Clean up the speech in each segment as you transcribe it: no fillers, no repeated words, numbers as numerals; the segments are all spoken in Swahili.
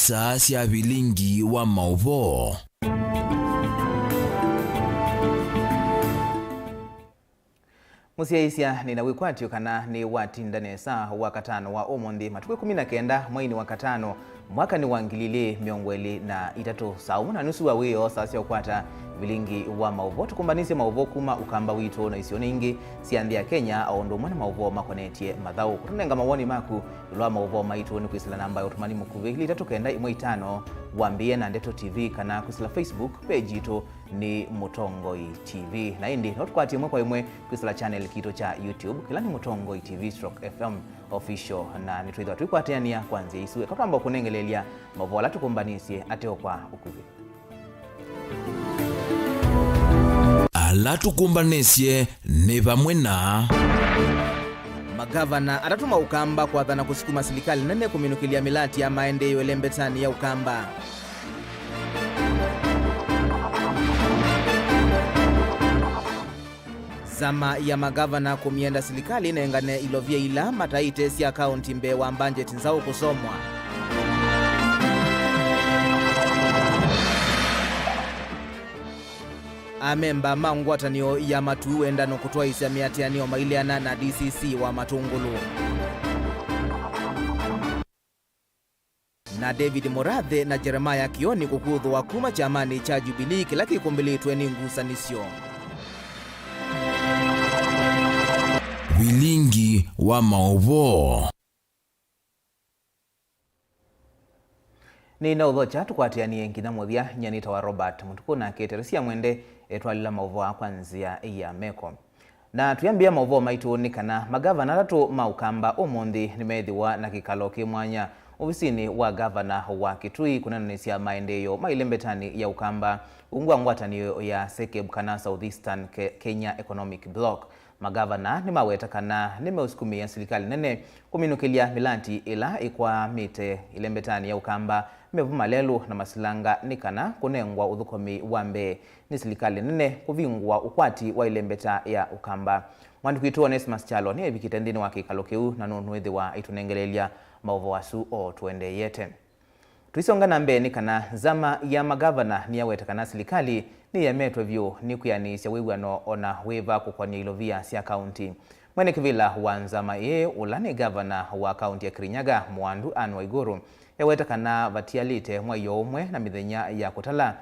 isa cia Vilingi Wa Mauvoo. Musiaisia ni na wikwatio kana ni watindanesa wakatano wa omondi matuku 19 mwaini wakatano mwaka ni wangilile miongweli na itatu saumu na nusu wa weo sasa ukwata Vilingi Wa Mauvoo tukumbanisi Mauvoo kuma ukamba wito na isione ingi siandhi ya Kenya aondo mwana Mauvoo makonetie madhau kutunenga mawoni maku ilwa Mauvoo maitu ni kuisila namba ya utumani mkuvili itatu kenda imwe itano wambie na Ndeto TV kana kuisila Facebook page ito ni Mutongoi TV na indi notukwati mwe kwa imwe kuisila channel kito cha YouTube kila ni Mutongoi TV /FM official na nituidwa tuikwatiania kwanzia isue kakamba kunengelelia Mauvoo la tukumbanisi ateo kwa ukuvi ala tukumbanesie ni vamwe na magavana atatuma ukamba kwa dhana kusukuma serikali nene kuminukilia milati ya maendeleo elembetani ya ukamba. Zama ya magavana kumienda serikali inaengane ilovye ila mataite si akaunti mbe wa budget nzao kusomwa. Amemba mangwatanio ya matu endano kutoa isi ya miatianio mailiana na DCC wa Matungulu. Na David Morathe na Jeremiah Kioni kukudhu wa kuma chamani cha Jubilee kila kikumbilitwe ni ngusanisyo. Vilingi Wa Mauvoo. Ni na udhocha tukwatianie ngina muthia nyanita wa Robert Mutuku na keteresia mwende etwalila Mauvoo kwanzia ya meko. Na tuyambia Mauvoo maitu ni kana magavana tatu maukamba umondi nimethiwa na kikalo kimwanya ofisini wa gavana wa Kitui kunanisia maendeleo mailembetani ya ukamba ungwa ngwatanio ya Sekeb kana Southeastern Kenya Economic Block. Magavana ni maweta kana nimeusukumia serikali nene kuminukilia milanti ila ikwa mite ilembetani ya ukamba mevuma lelu na masilanga nikana kunengwa udhukomi wambe ni serikali nene kuvingwa ukwati wa ilembeta ya ukamba. Mwandukitu Onesmus Chalo ni ebikitendini wa kikalokeu na nunuethi wa itunengelelia Mauvoo wasu o tuende yete. Tuisonga na mbe ni kana zama ya magavana ni ya weta kana serikali ni ya metwe vyo ni kuyanisya wewano ona weva kukwanya ilovia siya kaunti. Mwene kivila wanzama ulani gavana wa kaunti ya Kirinyaga Mwandu Anne Waiguru ya weta kana vatialite mwayo umwe na midhenya ya kutala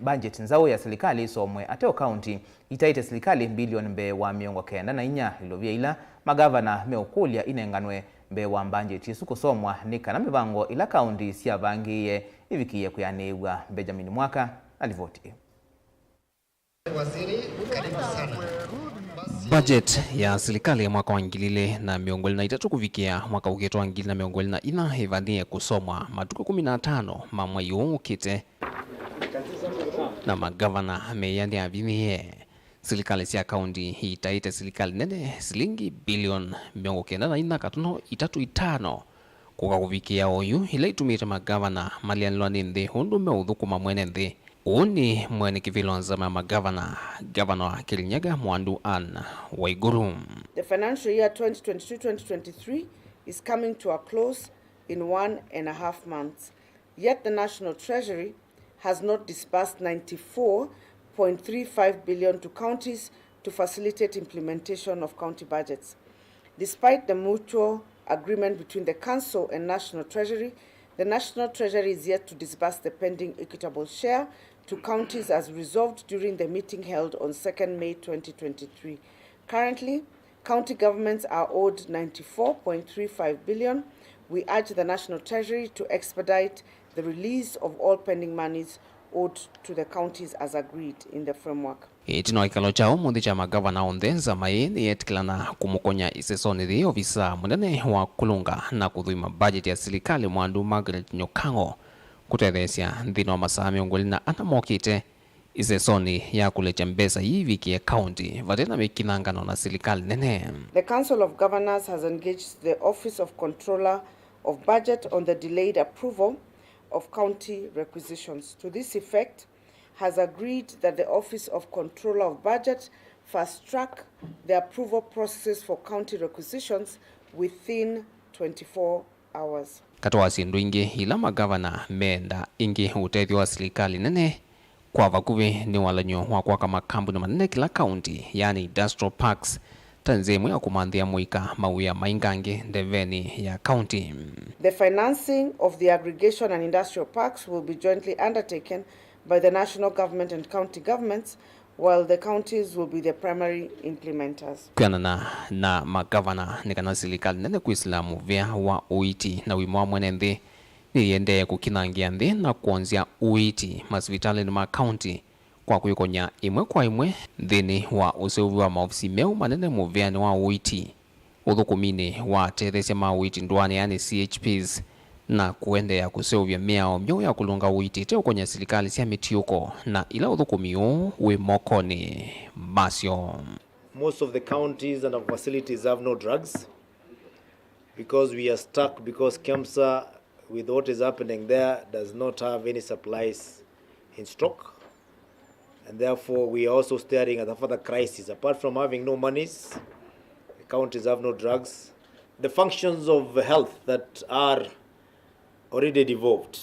budget nzao ya serikali somwe ateo kaunti itaite serikali bilioni mbe wa miongo kenda na inya ilovia ila magavana meukulia inenganwe mbe wa budget isuko somwa nika na mivango ila kaunti siya vangiye ivikiye kuyaniwa Benjamin Mwaka alivoti. Waziri, karibu sana. Budget ya serikali ya mwaka wa ngilile na miongoli na itatu kuvikia mwaka uketo wa ngilile na miongoli na ina hevadhie kusomwa matuku 15 mamwa yungu kite na magavana meyandi avimie. Serikali siya kaunti hii itaite serikali nene silingi bilioni miongo kenda na ina katuno itatu itano kuka kuvikia oyu ila itumite magavana malianilwa nindi hundu meudhukuma mwene ndi. Uni mwene kivilo nzama magavana wa Kirinyaga Mwandu Anne Waiguru. The financial year 2022-2023 is coming to a close in 1.5 months. Yet the National Treasury has not disbursed 94.35 billion to counties to facilitate implementation of county budgets. Despite the mutual agreement between the Council and National Treasury, the National Treasury is yet to disburse the pending equitable share to counties as resolved during the meeting held on 2nd May 2023. Currently, county governments are owed 94.35 billion. We urge the National Treasury to expedite the release of all pending monies owed to the counties as agreed in the framework. Itino ikalo chao mundi cha magavana ondenza maini yetikilana kumukonya isesoni di ofisa munene wa kulunga na kudhuima budget ya serikali Mwandu Margaret Nyokango kutethesya ndino wa masaa miongoli na anamokite isesoni ya kulecha mbesa hivi kie county vadena mikinangano na serikali nene. The Council of Governors has engaged the Office of Controller of Budget on the delayed approval of county requisitions. To this effect, has agreed that the Office of Controller of Budget fast-track the approval processes for county requisitions within 24 hours. Katoa sindu ingi ila magavana menda ingi utethio wa serikali nene kwa vakuvi ni walanyo wa kwa kama kambuni manene kila county yani industrial parks tanzemu ya kumanthia muika mauya maingangi ndeveni ya county. The financing of the aggregation and industrial parks will be jointly undertaken by the national government and county governments, while the counties will be the primary implementers. Kuyanana na magavana nikana serikali nene kuislamu vya wa uiti na wimwa mwenende ni yende kukinangia nde na kuanzia uiti masvitali na county kwa kuyukonya imwe kwa imwe dhini wa useuvi wa maofisi meu manene muvyani wa uiti uthukumini wa tethesia ma uiti ndwani yani CHPs na kuende ya kuseuvya miao myo ya kulunga uiti teo kwenye serikali sia mitiuko na ila uthukumiu we mokoni masio. Most of the counties and our facilities have no drugs because we are stuck because KEMSA with what is happening there does not have any supplies in stock. And therefore, we are also staring at a further crisis. Apart from having no monies, the counties have no drugs. The functions of health that are already devolved.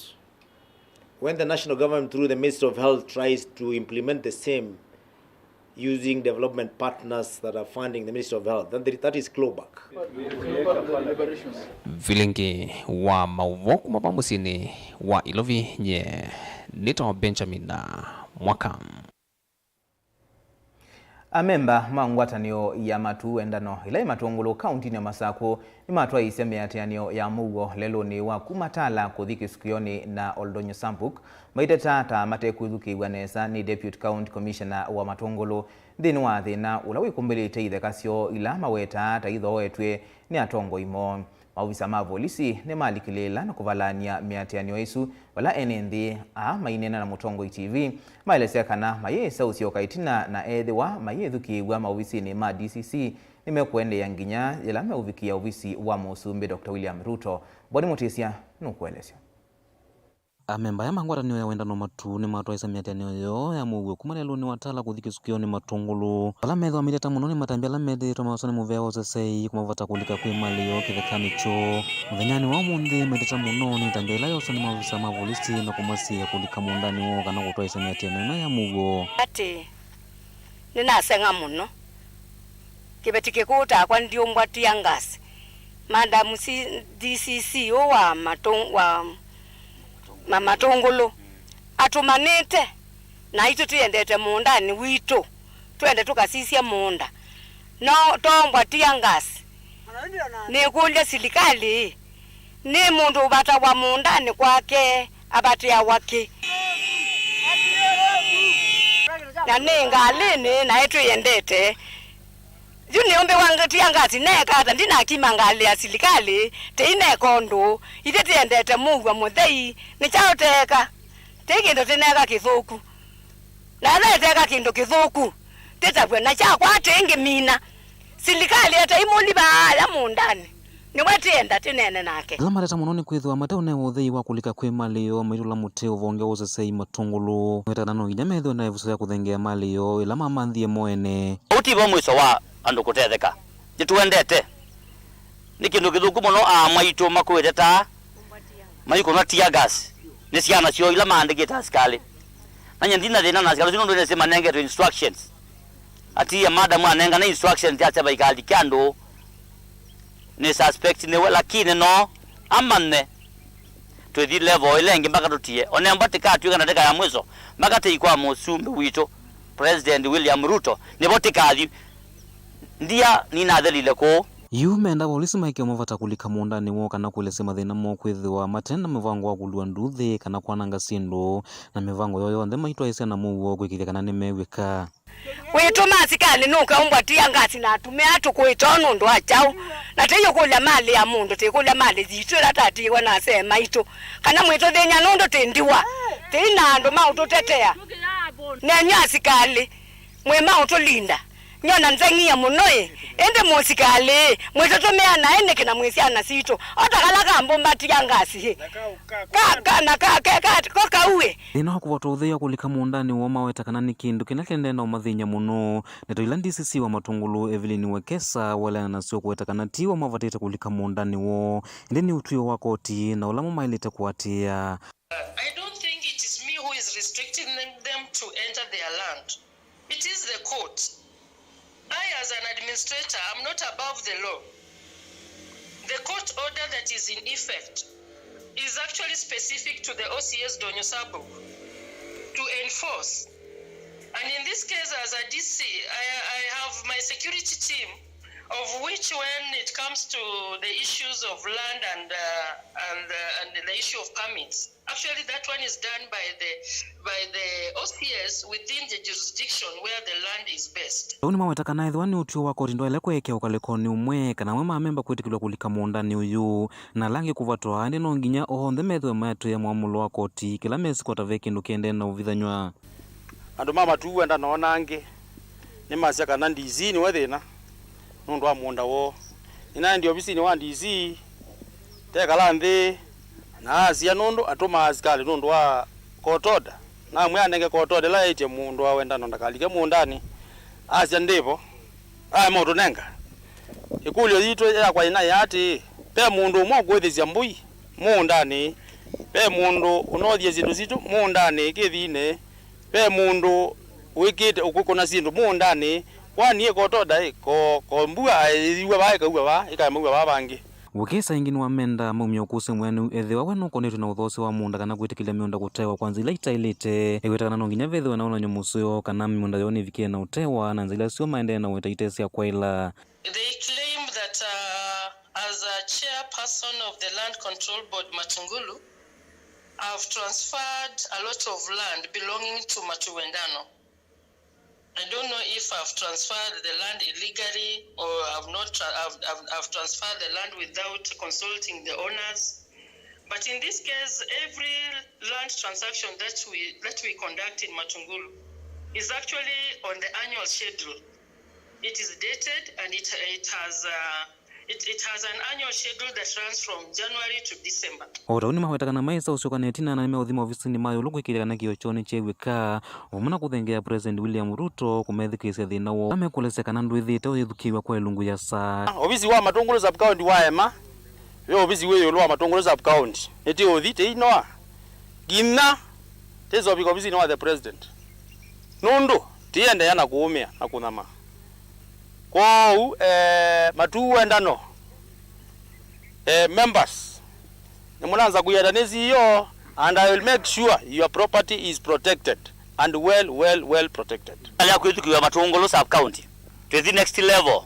When the national government, through the Ministry of Health, tries to implement the same using development partners that are funding the Ministry of Health, then that is clawback. Vilingi wa Mauvoo kumapamusini wa Ilovi nye Nito Benjamin na mwaka. Amemba mangwatanio ya matu endano ila matongolo kaunti ni Masako ni matwa iseme yateanio ya Mugo lelo ni wa kumatala kuthiki sikioni na Oldonyo Sampuk maiteta ta mate kuthuki wanesa ni Deputy County Commissioner wa matongolo thini wa thina ulawi kumbelete ithekasio ila maweta ta itho wetwe ni atongo imo. Maofisa ma polisi ni malikilela na kuvalania miateanio isu wala enenthi mainena na Mutongo TV maelesea kana mayesa usiokaitina na ethiwa mayethukiwa maofisi ni ma DCC nimekuende ya nginya yala meuvikia ofisi wa Musumbi Dr. William Ruto. Boni Mutisia nukuelesea. Amemba ya mangwatanio ya wendano matu ni matwa isa miateanio yo ya Mugo kumalelo ni watala kuthiki sikioni matongolo wala metho amiteta muno ni matambia la methi tomasoni muvea sesei kumavata kulika kwi mali yo kithekani cho muthenyani wa munthi meteta muno ni tambia ila yose ni maofisa ma polisi na kumasia kulika mundani wo kana gutwa isa miateanio ya Mugo ati ninasenga muno kibetike kuta kwa ndio mbwati ya ngasi Madam DCC wa matongolo atumanite na itu tuendete mundani wito tuende tukasisia munda no tombwa tiangasi ni kulya serikali ni mundu bata wa mundani kwake abatia wake na ninga lini na itu yendete Juni ombe wanga tiangasi neka hata ndina kimangali ya serikali teine kondo ite tiendete Mugo muthei ni chao teka tekindo tineka kithuku na teka kindo kithuku tetabwe na cha kwa tenge mina serikali hata imoni baala mundani ni watienda tinene nake la mareta muno ni kwithwa mateo ne uthei wa kulika kwi mali yo maitula muteo vonge usesei matongolo wetana no ina metho na evusa ya kuthengea mali yo ila mamanthie moene utibo mwiso wa andu kutetheka jituendete ni kindu kithuku muno maitu makwite ta maiko na tia gas ni ciana cio ila maandikite askali na nyendina thina na askali ndo nesema nenge to instructions ati ya madam anenga na instructions ya seba ikali kando ni suspect ni lakini no amanne to the level ile ngi mpaka tutie onemba tikatu kana teka ya mwiso mpaka teikwa Musumbi wito President William Ruto ni botikali ndia nina thelile ko Menda polisi maike mavata kulika mundani wo kana kulese mathina mo kwithwa matenda mivango wa kulua nduthi kana kwananga sindu na mivango yoyo nthe maitwa ise na muwo gwikithia kana ni mewika wito masikali nuka umbwatia ngasi na tumia tukuitono ndo achao na teyo kula mali ya mundu tekula mali zitu tati wana sema ito kana mwito thenya nondo tendiwa tena ndo mauto tetea nenya asikali mwema utolinda nyona nzengia munoe ende musikale mwetotomea na ene kina mwisiana sito otakala kambomba tiangasi ka uwe ino kuwatothe kulika muundani wa mawetakana ni kindu kinatende na umathinya muno neto ila DCC wa Matungulu Vilingi Wa wala nasio kuwetakana tiwa mavatite kulika muundani wo indi ni utuyo wa koti na ulamu mailite kuatia. I don't think it is me who is restricting them to enter their land. It is the court. I, as an administrator, am not above the law. The court order that is in effect is actually specific to the OCS Donyosabu to enforce. And in this case, as a DC, I have my security team, of which when it comes to the issues of land and the issue of permits, actually that one is done by the OCS within the jurisdiction where the land is based. Uni mawetakana ithwani utio wa koti ndoele kwekea ukalekoni umwe kana mwe mamemba kwetikilwa kulika muundani uyu na langi kuvatwa andi no nginya ohonde methwe matu ya mwamulo wa koti kila mesi kwa tave kindu kende na uvithanywa andu mama tuwenda noonange ni masya kana ndizi ni wethina nundu wa muunda wo ina ndi ofisi ni wa ndizi tekala nthi na asia nundu atuma askali nundu wa kotoda na mwe anenge kotoda la ite mundu wa wenda ndakalike muundani asia ndipo moto nenga ikulyo yitwe ya kwa ina yati pe mundu umwe gwethisia mbui muundani pe mundu unothie zindu zitu muundani kithine pe mundu wikite ukukona zindu muundani kwani kotoda ko mbua iwe bae kauwa ba ikamugwa babangi Wukisa ingini wa menda mumyo kuse mwenu ethiwa wenu konetu na uthosi wa muunda kana kwitikile miunda kutewa kwanza ila itailite ewetakana nonginya vethiwa na unanyo musuyo kana miunda yoni vikie na utewa na nzila sio maende na wetaitesia kwa ila. They claim that as a chairperson of the Land Control Board Matungulu, I've transferred a lot of land belonging to Matuwendano. I don't know if I've transferred the land illegally or I've transferred the land without consulting the owners. But in this case, every land transaction that we conduct in Matungulu is actually on the annual schedule. It is dated and it has an annual schedule that runs from January to December. Ora uni mawetakana maisa usiokanetina na nimeuthima ofisini mayo lukwikirikana kiochoni chewika omuna kuthengea President William Ruto kumethikisia thina wo amekuleseka ndwithite uyithukiwa kwa ilungu ya saa ofisi wa Matungulu sub county wa ema yo ofisi weyo wa Matungulu sub county eti othite inoa gina tezo biko ofisi wa the president nundu tiende yana kuumia akunama kwa Matuwendano members nimulanza kuyadanezi hiyo and I will make sure your property is protected and well protected. Ala kwitukiwa Matungulu sub county to the next level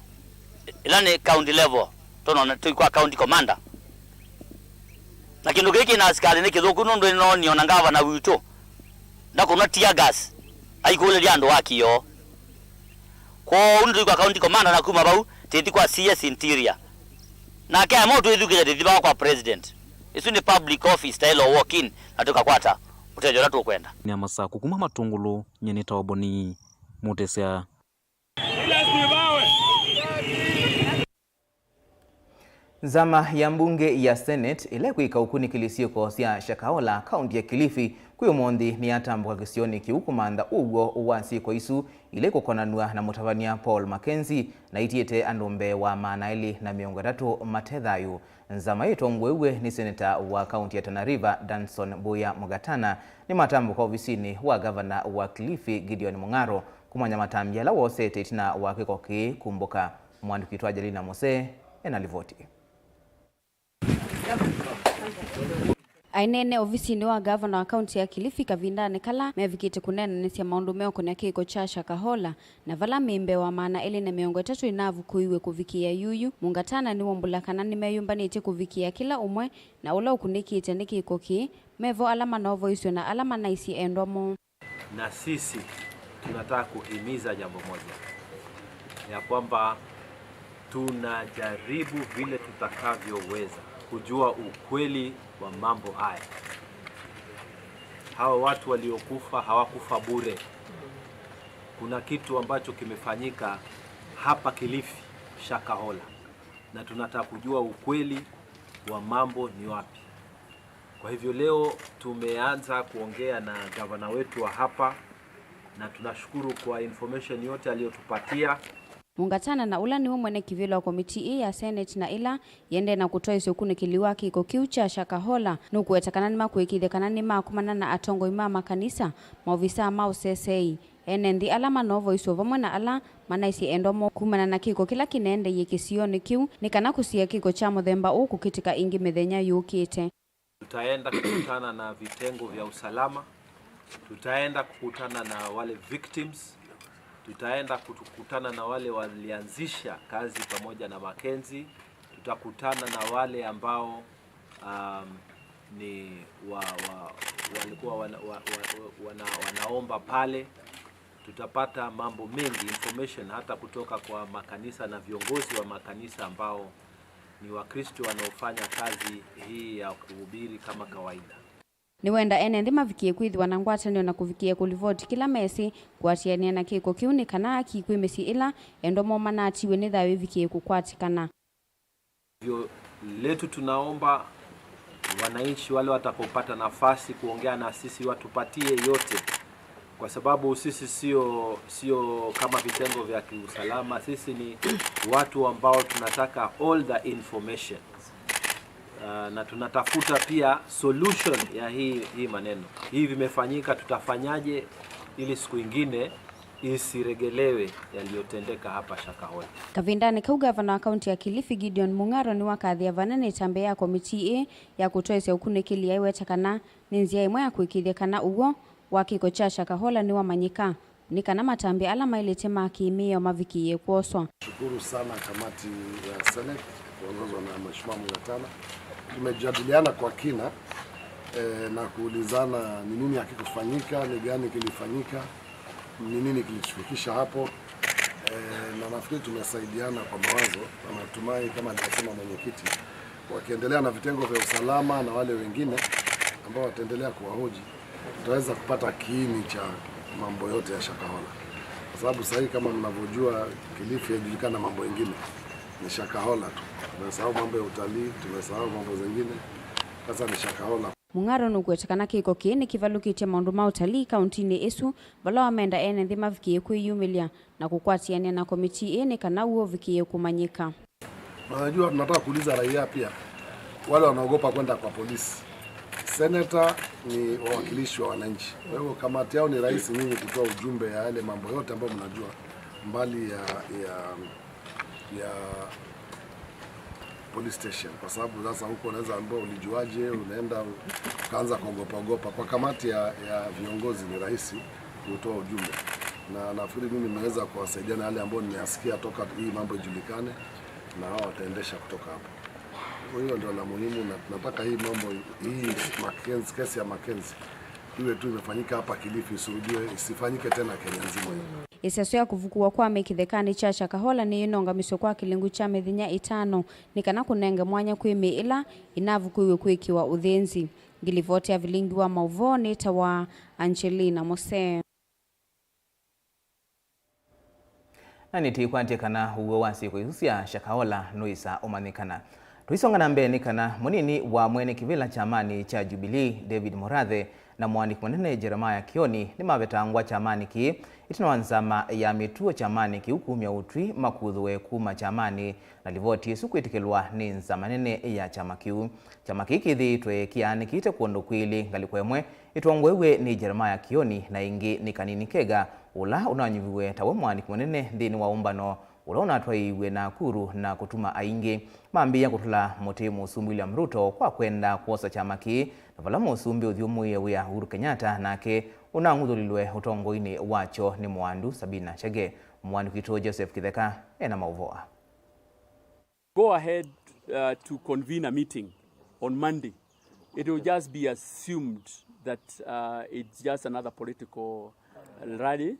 ilani county level tono tukwa county commander na kindu giki na askari ni kithuku nundu no niona ngava na wito na kuna tear gas aikule liando wakio kwa undu kwa county commander na kuma bau teti kwa CS interior na kaya moto edukile teti kwa president isu ni public office style of walk in atoka kwata utejo ratu kwenda ni amasa kukuma Matungulu nyeni tawaboni mutesia Zama ya mbunge ya Senate ile kuika ukuni kilisio kosia Shakahola kaunti ya Kilifi kuyo mondi ni atambuka kisioni kiukumanda ugo uwasi kwa isu ile kukonanua na mutavania Paul Mackenzie na itiete andumbe wa Manaili na miongo tatu Mathethayu. Nzama yetu mwewe ni seneta wa kaunti ya Tana River Danson Buya Mugatana ni matambuka ofisini wa gavana wa Kilifi Gideon Mung'aro kumanya matambia la wose tetina wa kikoki kumbuka mwandu kitwa Jalina Mose enalivoti. Ainene ofisini wa gavana wa kaunti ya Kilifi Kavindane Kala mevikite kunena nesia maundu meo kuna kiko cha Shakahola na vala mimbe wa maana ili na miongo tatu inavu kuiwe kuvikia yuyu Mungatana ni wombulakana ni meyumbanite kuvikia kila umwe na ula ukunikite nikiko ki mevo alama novo isio na alama na isi endomo. Na sisi tunataka kuhimiza jambo moja ya kwamba tunajaribu vile tutakavyoweza kujua ukweli wa mambo haya. Hawa watu waliokufa hawakufa bure. kuna kitu ambacho kimefanyika hapa Kilifi Shakahola, na tunataka kujua ukweli wa mambo ni wapi. Kwa hivyo leo tumeanza kuongea na gavana wetu wa hapa, na tunashukuru kwa information yote aliyotupatia. Mungatana na ula niwe mwene kivilo wa komiti ya Senate na ila yende na kutoa isokune kiliwaki iko kiucha Shakahola nuku etakanani makuekide kanani makumana na atongo imama kanisa maovisa mao sesei enendi alama novo iso vamwe na ala manaisi endomo kumana na kiko kila kinende yekisioni kiu nikana kusia kiko cha muthemba uku kitika ingi mithenya yukite. Tutaenda kukutana na vitengo vya usalama, tutaenda kukutana na wale victims, tutaenda kukutana na wale walianzisha kazi pamoja na Mackenzie, tutakutana na wale ambao ni walikuwa wanaomba pale. Tutapata mambo mengi, information hata kutoka kwa makanisa na viongozi wa makanisa ambao ni Wakristo wanaofanya kazi hii ya kuhubiri kama kawaida. Ni wenda enendi mavikie kwithwa na ngwatanio na kuvikia kulivoti kila mesi kwatiania na kiko kiuni kana kikwi mesi ila endomo manatiwe ni thawe vikie kukwatikana. Hivyo letu tunaomba wananchi wale watakopata nafasi kuongea na sisi watupatie yote, kwa sababu sisi sio kama vitengo vya kiusalama. Sisi ni watu ambao tunataka all the information, na tunatafuta pia solution ya hii maneno. Hii vimefanyika, tutafanyaje ili siku ingine isiregelewe yaliyotendeka hapa Shakahola. Kavindani kau gavana wa kaunti ya Kilifi Gideon Mung'aro ni wakathi vanane tambe ya komiti ya kutoesya ukunikili ya iwetakana ni nzia imwe ya kuikithia kana ugo wa kiko cha Shakahola ni wamanyika ni kana matambe ala mailete makimio mavikie kuoswa. Shukuru sana kamati ya Senate kuongozwa na Mheshimiwa Mungatana. Tumejadiliana kwa kina na kuulizana ni nini hakikufanyika, ni gani kilifanyika, ni nini kilichofikisha hapo, na nafikiri tumesaidiana kwa mawazo, na natumai kama alivyosema mwenyekiti, wakiendelea na vitengo vya usalama na wale wengine ambao wataendelea kuwahoji, tutaweza kupata kiini cha mambo yote ya Shakahola. Kwa sababu sasa kama mnavyojua Kilifi haijulikana mambo mengine, ni Shakahola tu. Tumesahau mambo ya utalii, tumesahau mambo zingine. Sasa ni Shakahola. Mung'aro nugwetekana kiko kiini kivalukitie maundu ma utalii kauntini isu vala wamenda enethi mavikie kwiyumilia na kukwatiania na komiti ni kana uo vikie kumanyika. Unajua tunataka kuuliza raia pia wale wanaogopa kwenda kwa polisi. Senator ni wawakilishi wa wananchi. Kwa hiyo kamati yao ni rais nyinyi kutoa ujumbe ya yale mambo yote ambayo mnajua mbali ya police station, kwa sababu sasa huko unaweza ambao ulijuaje, unaenda ukaanza kuogopa. Kwa kamati ya viongozi ni rahisi kutoa ujumbe, na nafikiri mimi nimeweza kuwasaidia na wale ambao nimeyasikia toka hii mambo ijulikane, na hao wataendesha kutoka hapo. Kwa hiyo ndio la muhimu, na tunataka hii mambo hii Mackenzie, kesi ya Mackenzie iwe tu imefanyika hapa Kilifi, isirudie, isifanyike tena Kenya nzima. Isaso ya kuvukua kwa mekithekani cha Shakahola ni inonga miso kwa kilingu cha methinya 5 nikana kunenge mwanya kwimi ila inavukuiwe kwikiwa uthenzi. Ngilivoti ya Vilingi Wa Mauvoo ni tawa Angelina Mose. Na nitikwante kana uwe wasi kuhusia Shakahola noisa omanikana. Tuisonga na mbeni kana munini wa mwene kivila chamani cha Jubilee David Morathe na mwandiki mwenene Jeremiah Kioni ni mabetangwa chamani ki itinawanzama ya mituo chamani ki hukumya utwi makudhuwe kuma chamani na livoti suku itikelwa ni nzamanene ya chamakiu. Chamaki kithi twe kiani kiite kuondo kwili ngalikwemwe ituangwewe ni Jeremiah Kioni na ingi ni kanini kega ula unanyuviwe tawe mwandiki mwenene dhini wa umbano ulaona twaiwe na kuru na kutuma aingi mambia kutula muti musumbi William Ruto kwa kwenda kuosa chamaki na vala musumbi uthiumuye wia Uhuru Kenyatta nake unanguthulilwe utongoini wacho ni mwandu Sabina Chege. Mwandu kituo Joseph Kitheka ena mauvoa. Go ahead to convene a meeting on Monday. It will just be assumed that it's just another political rally.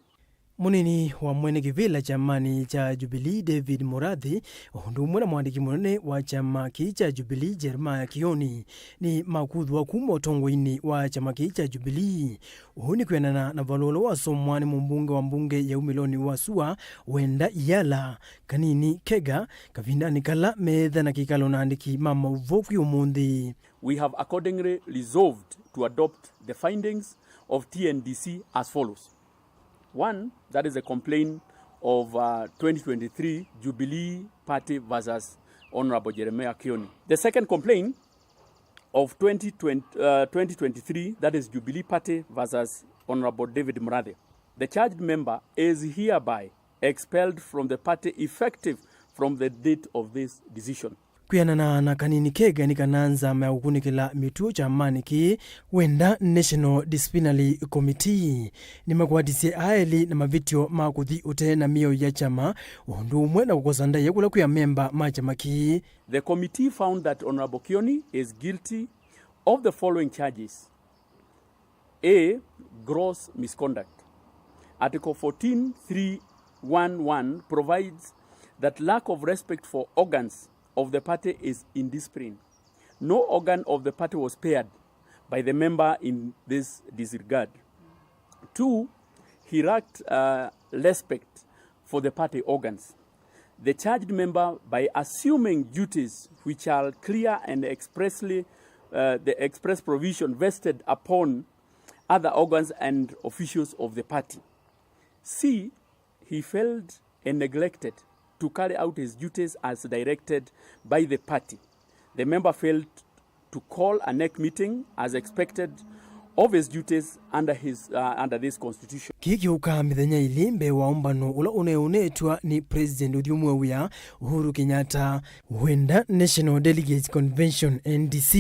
Munini wa mwene kivila chamani cha Jubilee David Murathi hundumwe na mwandiki munene wa chama cha Jubilee Jeremiah Kioni ni makudhwa kumo tongoini wa chama cha Jubilee uhuni kwenana na valolo wa somwani mbunge wa mbunge ya umiloni wa Sua wenda yala kanini kega kavindani kala medha na kikalo na andiki mama uvoku yumundi. We have accordingly resolved to adopt the findings of TNDC as follows. One, that is a complaint of 2023 Jubilee Party versus Honorable Jeremiah Kioni. The second complaint of 2023, that is Jubilee Party versus Honorable David Murathi. The charged member is hereby expelled from the party effective from the date of this decision. Kuyanana na kanini kega ni kananza maukunikila mituo cha maniki wenda National Disciplinary Committee ni makuadisi aeli na mavitio makuthi ute na mio ya chama undumwe na kukosanda ya kula kuya memba machama ki. The committee found that Honorable Kioni is guilty of the following charges. A. Gross misconduct. Article 14.311 provides that lack of respect for organs of the party is indiscipline. No organ of the party was spared by the member in this disregard. 2, he lacked respect for the party organs. The charged member, by assuming duties which are clear and expressly the express provision vested upon other organs and officials of the party. C, he failed and neglected to carry out his duties as directed by the party. The member failed to call a NEC meeting as expected of his duties under this constitution. Kiki ukamithenya ilimbe wa umbano ula uneunetwa ni President Udhiumwe wia Uhuru Kenyatta wenda National Delegates Convention NDC.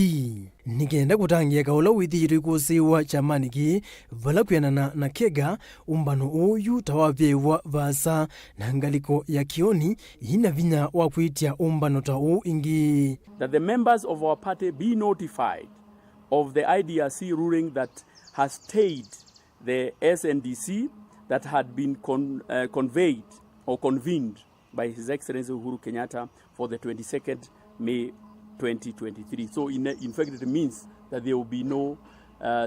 Nikenda kutangia kaula withiru ikusiwa chamaniki vala kuyanana na kega umbano uyu tawavyewa vasa na ngaliko ya Kioni ina vinya wa kuitia umbano tau ingi. That the members of our party be notified of the IDRC ruling that has stayed the SNDC that had been conveyed or convened by His Excellency Uhuru Kenyatta for the 22nd May 2023. So in fact it means that there will be no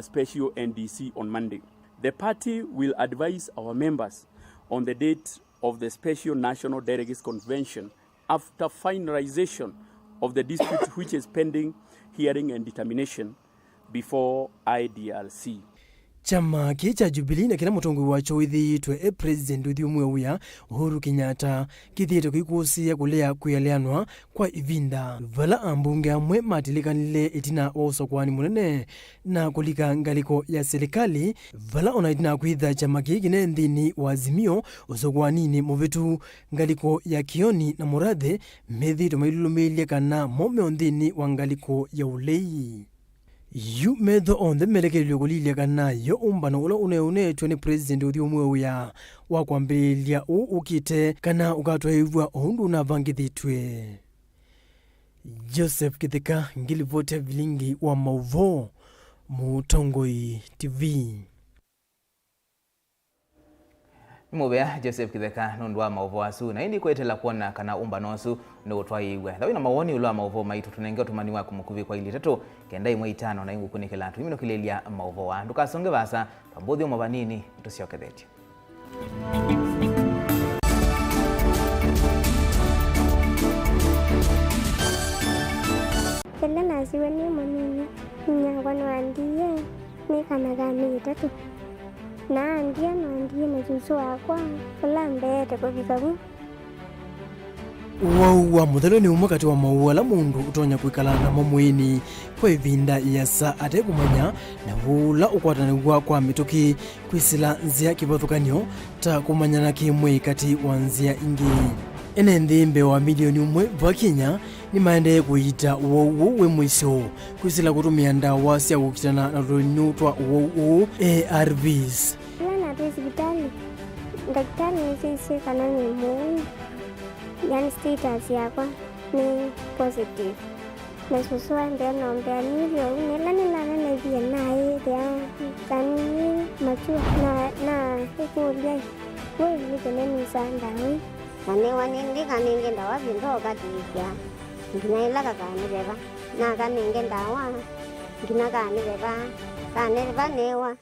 special NDC on Monday. The party will advise our members on the date of the special National Delegates Convention after finalization of the dispute which is pending hearing and determination before IDRC. Chama cha Jubilee na kila mutongwe wacho withitwe President Udhiumwe wia Uhuru Kenyatta kithieto kikusia kulea kuyaleanwa kwa ivinda vala ambunge amwe matilikanile itina wa usokwani munene na kulika ngaliko ya serikali vala ona itina kwitha chama kine nthini wa Azimio usokwanini muvitu ngaliko ya Kioni na Murathi methito mailulumilie kana momeo nthini wa ngaliko ya ulei. Yu medho on the melekeli kulilia kana yo umbano ula uneunetwe ni President Udhiumwe wia wa kwambilia ukite kana ukatwaivwa hundu na vangithitwe. Joseph Kitheka ngilivote Vilingi Wa Mauvoo Mutongoi TV. Mubea Joseph Kitheka nundu wa Mauvoo asu na indi kwetela kuona kana umbano asu ndo twaiwe. Thawi na mawoni ula Mauvoo maitu tunengea tumaniwa kumukuvi kwa ili teto kenda imwe itano na ingu kunikela tu imino kilelia Mauvoo andu kasonge basa pambothi umavanini tusioketheti. Kela nasiwe ni manini nyangwano andie ni kanagani itatu na andie na susu wakwa kula mbete kwa vikabu. Wa muthelo ni umakati wa mauala mundu utonya kwikala na momweni kwa ivinda yasa ate kumanya na wula ukwatanigwa kwa mituki kwisila nzia kibathukanio ta kumanyana kimwe kati wa nzia ingi. Ene nthimbe wa milioni umwe va Kenya ni maende kuita uou we mwiso kwisila kutumia ndawa cia gukitana na runyu twa uou ARVs. Lana tu hospitali daktari nisi kana ni muu yani status yakwa ni positive na susua ndio naombea nivyo nila vya nae ya tani machu na kukulia wewe nini sandawi ane wanende kanenge ndawa binto kadija nginaila kakane beba na kanenge ndawa ngina kane beba kane banewa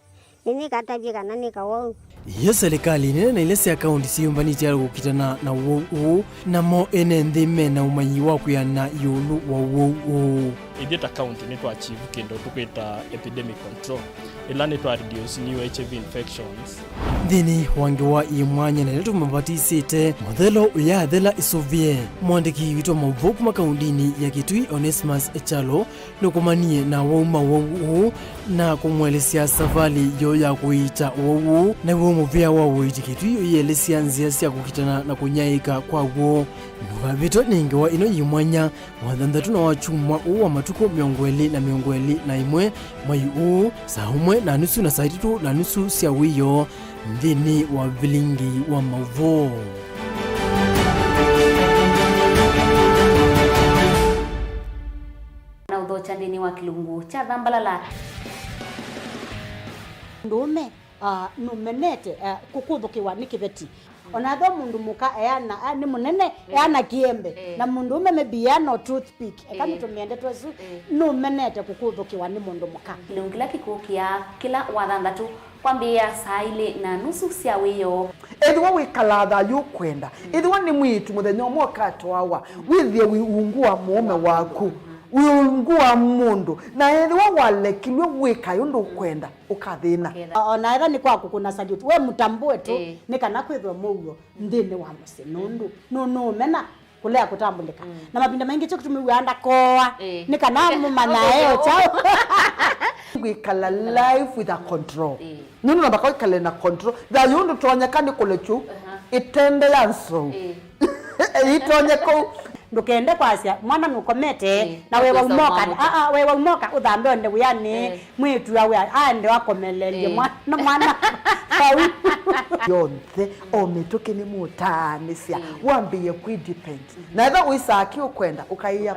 nini katabye kana nikawo ya serikali nene na ile sia kaunti siyumbani tiaro kukitana na wo na mo ene ndime na umanyi waku ya na yulu wa wo Idiota county need to achieve kendo tukweta epidemic control ilani to reduce new HIV infections Dini wangewa imwanya na letu mabatisite modelo ya dhela isovie mwandiki wito mavuku makaundini ya Kitui Onesmus Echalo lokumanie na wauma wawu na kumwelesia safari yo ya kuita wawu na wamu vya wawu iti Kitui uyelesia nzia siya kukitana na kunyaika kwa wo nuka vito ningewa ino imwanya wadhandatu na wachumwa uwa matuko miongweli na imwe mayu saumwe na nusu na saititu na nusu siya wiyo ndini wa Vilingi Wa Mauvoo. Na udhocha ndini wa kilungu cha dhambalala ndume numenete kukuthukiwa ni kiveti onatho mundu muka eana ni munene eana kiembe na mundu ume mebiano toothpick ekamitumende twesu numenete kukuthukiwa ni mundu muka kilungu kila kikukia kila wathanthatu kwambia saa ile na nusu cia wiyo edwa wikalatha yukwenda edwa ni mwitu muthenya umwe katwawa withie wiungua mume waku wiungua mundu na edwa walekilwe wikayo ndo kwenda ukathina ona era ni kwaku kuna salute we mutambue tu ni kana kwithwa mugo ndini wa muse nundu no mena kulea kutambulika na mapinda mengi cyo kutumiwa anda koa ni kana mumanayo chao wikala life with a control nunu na bakao ikale na control da yundu tuonyekani kulechu itende yanso itonyeko ndukende kwasia mwana nukomete na wewe umoka wewe umoka uthambe onde uyani mwitu yawe ande wakomelelie mwana yonthe ometoke ni mutanisia wambie kwidepend na eva uisaki ukwenda ukaiya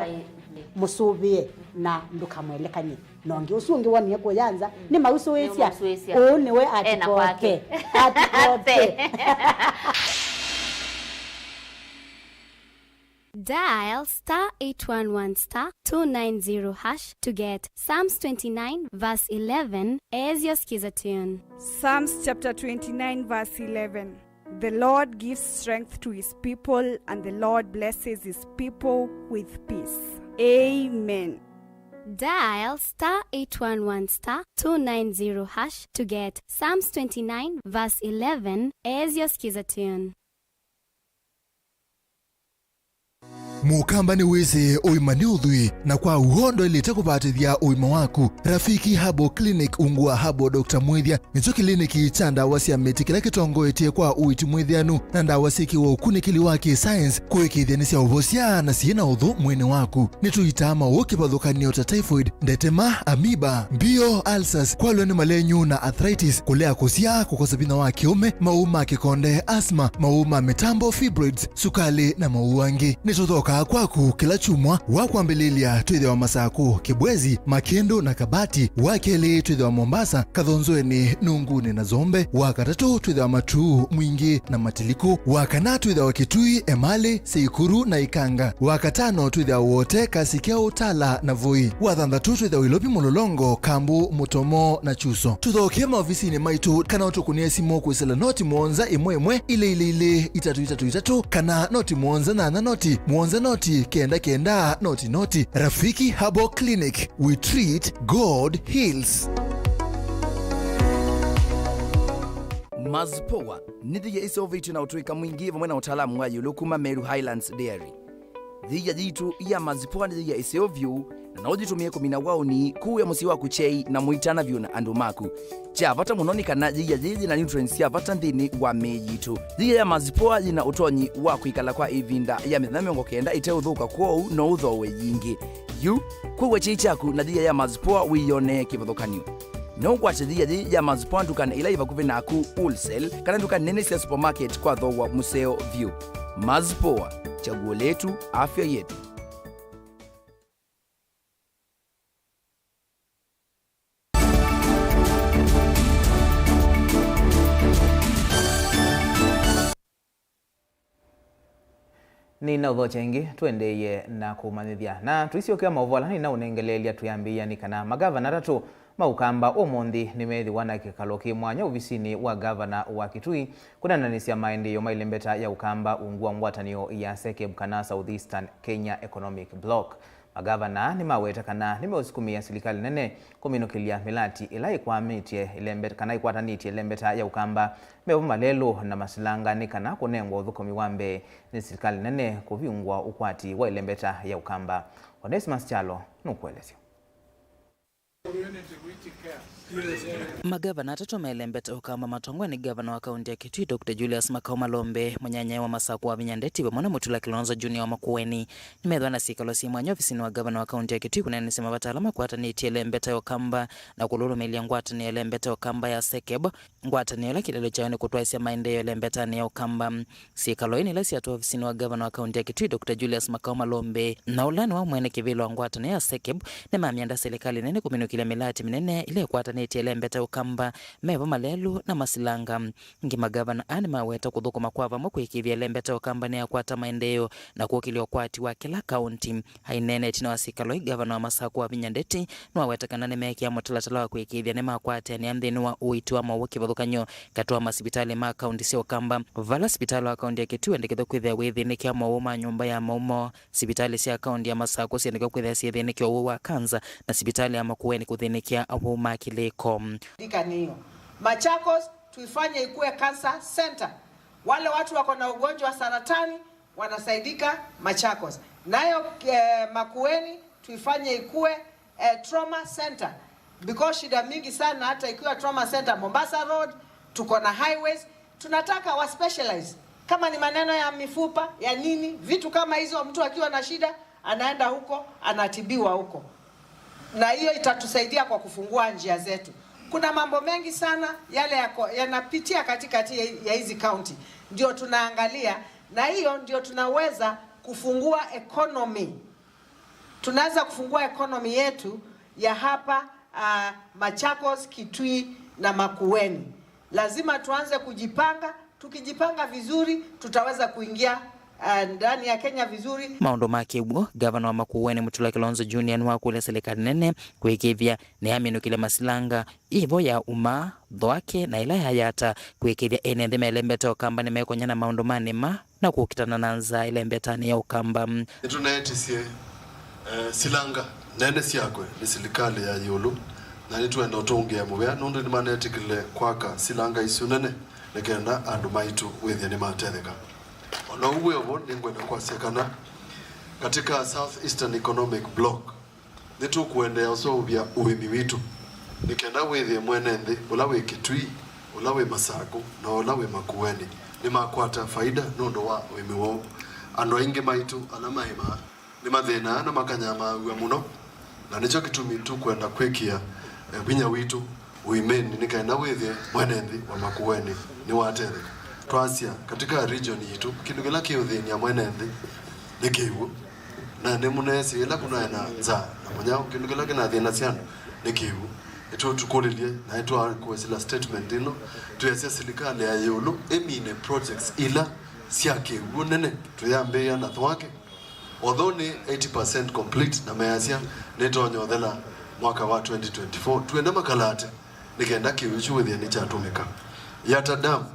musubie na ndukamwelekanye nonge usungi wani yako yanza ni mauso wesia ni we atikoke Dial *811*290# to get Psalms 29 verse 11 as your skiza tune. Psalms chapter 29 verse 11. The Lord gives strength to his people, and the Lord blesses his people with peace. Amen. Dial *811*290# to get Psalms 29 verse 11 as your skiza tune. Mukamba ni wese oimani udhui na kwa uhondo ilete kupatithia uima waku. Rafiki Habo Clinic ungua Habo Dr. Mwithia nicho kliniki cha ndawa cia miti kila kitongoetie kwa uiti mwithianu na ndawa cikiwa ukunikili wake science kuikithia cia uvosia na ciina uthu mwini waku. Nituitama ukipathukanio ta typhoid, ndetema, amoeba, bio, ulcers, kwalwe ni malenyu na arthritis, kulea kusia, kukosa bina wa kiume, mauma kikonde, asthma, mauma mitambo, fibroids, sukali na mauangi. Nituthoka kwaku kila chumwa wakwambililia twithe wa Masaku, Kibwezi, Makendo na Kabati, wakeli twithe wa Mombasa, Kathonzweni, Nunguni na Zombe, wakatatu twithe wa Matuu, Mwingi na Matiliku, wakana twithe wa Kitui, Emali, Seikuru na Ikanga, wakatano twithe wa wote Kasikeo, Tala na Voi, wathanthatu twithe wa Ilopi, Mulolongo, Kambu, Mutomo na Chuso. Tuthokie maofisini maitu kana utukunie simu kwisela noti mwonza imwe ile 333 kana noti mwonza na noti mwonza noti kenda noti. Rafiki Habo Clinic, we treat, God heals. Mazpoa nithiye isovitu na utuika mwingi vamwe na utaalamu wa yulukuma Meru Highlands Dairy. Thiya jitu ya Mazpoa nithiye isovyu na naujitumie kumina wauni kuya musi wa kuchei na muitana vyu na andu maku. Cha vata munoni kana thiya jiji na nutrients ya vata nthini wa mejitu. Thiya ya Mazpoa jina utonyi wa kuikala kwa ivinda ya mithana 90 ite uthuka kwou no uthowe yingi. Yu kuwe chichaku na thiya ya Mazpoa wiyone kivathukanio. No kwache thiya ya Mazpoa ndukana ila ivakuve naku wholesale kana ndukana nene cia supermarket kwa thowa museo view. Mazpoa, chaguo letu, afya yetu. ni na utho chengi tuendeye na kumanithia na tuisiokia mauvola ni na unengelelia tuyambia ni kana magavana tatu maukamba umundi ni methi wana kikaloki mwanya uvisini wa gavana wa Kitui kunananisia maendeleo mailembeta ya ukamba ungua ngwatanio ya SEKEB kana Southeastern Kenya Economic Bloc. Magavana ni maweta kana nimeusukumia serikali nene kuminukilia milati ila ikwamitie ilembeta kana ikwatanitie ilembeta ya ukamba mevu malelo na masilanga ni kana kunengwa uthukomi wambe ni serikali nene kuviungwa ukwati wa ilembeta ya ukamba. Onesimus Chalo nukuelezio. Magavana tatu mailembeta ukamba matongwa ni gavana wa kaunti ya Kitui Dr. Julius Makau Malombe, mwenyanyae wa Masaku wa Vinyandeti Bamona Mutula Kilonzo Junior wa Makueni. Nimedhwa na sikalo si mwanyo ofisini wa gavana wa kaunti ya Kitui kuna nisema batalama kuhata ni ilembeta ya ukamba na kululu melia ngwata ni ilembeta ya ukamba ya SEKEB. Ngwata ni ila kilelo chao ni kutuaisia maendeleo ilembeta ni ya ukamba. Sikalo ini lasi atu ofisini wa gavana wa kaunti ya Kitui Dr. Julius Makau Malombe na ulani wa mwene kivilo wa ngwata ni ya SEKEB ni mamianda serikali nene kuminukile milati minene ile kuhata ni ilembeta ukamba meva malelu na masilanga. Ngima gavana ani maweta kudhuku makwava mwa kuikivya ilembeta ukamba ni ya kuhata maendeleo na kuokili wakwati wa kila kaunti. Hainene tina wasikaloi gavana wa Masaku wa Vinyandeti na waweta kanane meki ya motalatala wa kuikivya ni makwati ni amdhini wa uitu wa mawuki vadhukanyo katua masipitali maa kaunti si ukamba. Vala sipitali wa kaunti ya Kitui ndikitho kwithia withini kia mauma nyumba ya maumo. Sipitali si ya kaunti ya Masaku si ndikitho kwithia si ithini kia uwa kanza na sipitali ya Makueni kuthini kia awuma kiliko. Niyo. Machakos tuifanye ikuwe cancer center. Wale watu wako na ugonjwa wa saratani wanasaidika Machakos. Nayo Makueni tuifanye ikuwe trauma center. Because shida mingi sana hata ikiwa trauma center Mombasa Road, tuko na highways, tunataka wa specialize. Kama ni maneno ya mifupa, ya nini, vitu kama hizo mtu akiwa na shida, anaenda huko, anatibiwa huko. Na hiyo itatusaidia kwa kufungua njia zetu. Kuna mambo mengi sana yale yanapitia katikati ya hizi county. Ndio tunaangalia na hiyo ndio tunaweza kufungua economy. Tunaweza kufungua economy yetu ya hapa Machakos, Kitui na Makueni. Lazima tuanze kujipanga. Tukijipanga vizuri tutaweza kuingia ndani ya Kenya vizuri. Maondo makibwo gavana wa Makueni Mutula Kilonzo Junior wa kule serikali nene kuikivya ni aminu kile masilanga ivo ya uma dhoake na ila hayata kuikivya ene ndime ilembeta ukamba ni meko nyana maondo manima na kukitana nanza ilembeta ni ya ukamba. Tunaetisie silanga nene siyakwe ni serikali ya yulu na nituenda utongia mubea nundu ni manetikile kwaka silanga isunene nekenda andu maitu withia ni matetheka. Na uwe obo ningwenda kwa sekana katika Southeastern Economic Bloc nitu kuendea usovya uwimi witu nikenda withie mwenendi ulawe Kitui ulawe Masaku na ulawe Makueni ni makwata faida nondo wa uwimi wao andu aingi maitu alamaima ni mathina na makanyama wa muno na nicho kitumi tu kwenda kwekia binya witu uimeni nikaenda withie mwenendi wa Makueni ni watere twasia katika region yitu kindu kila kiuthini ya mwenendi nikiwu na nemunesi ila kuna na nza na monyao kindu kila kina thina ciano nikiwu eto tukulilie na eto kuwesila statement ino tuyasia serikali ya yulu emine projects ila siakiwu nene tuyambia na thwake although ni 80% complete na measia neto nyothela mwaka wa 2024 tuenda makalate nikenda kiwichu withini cha tumika yatadamu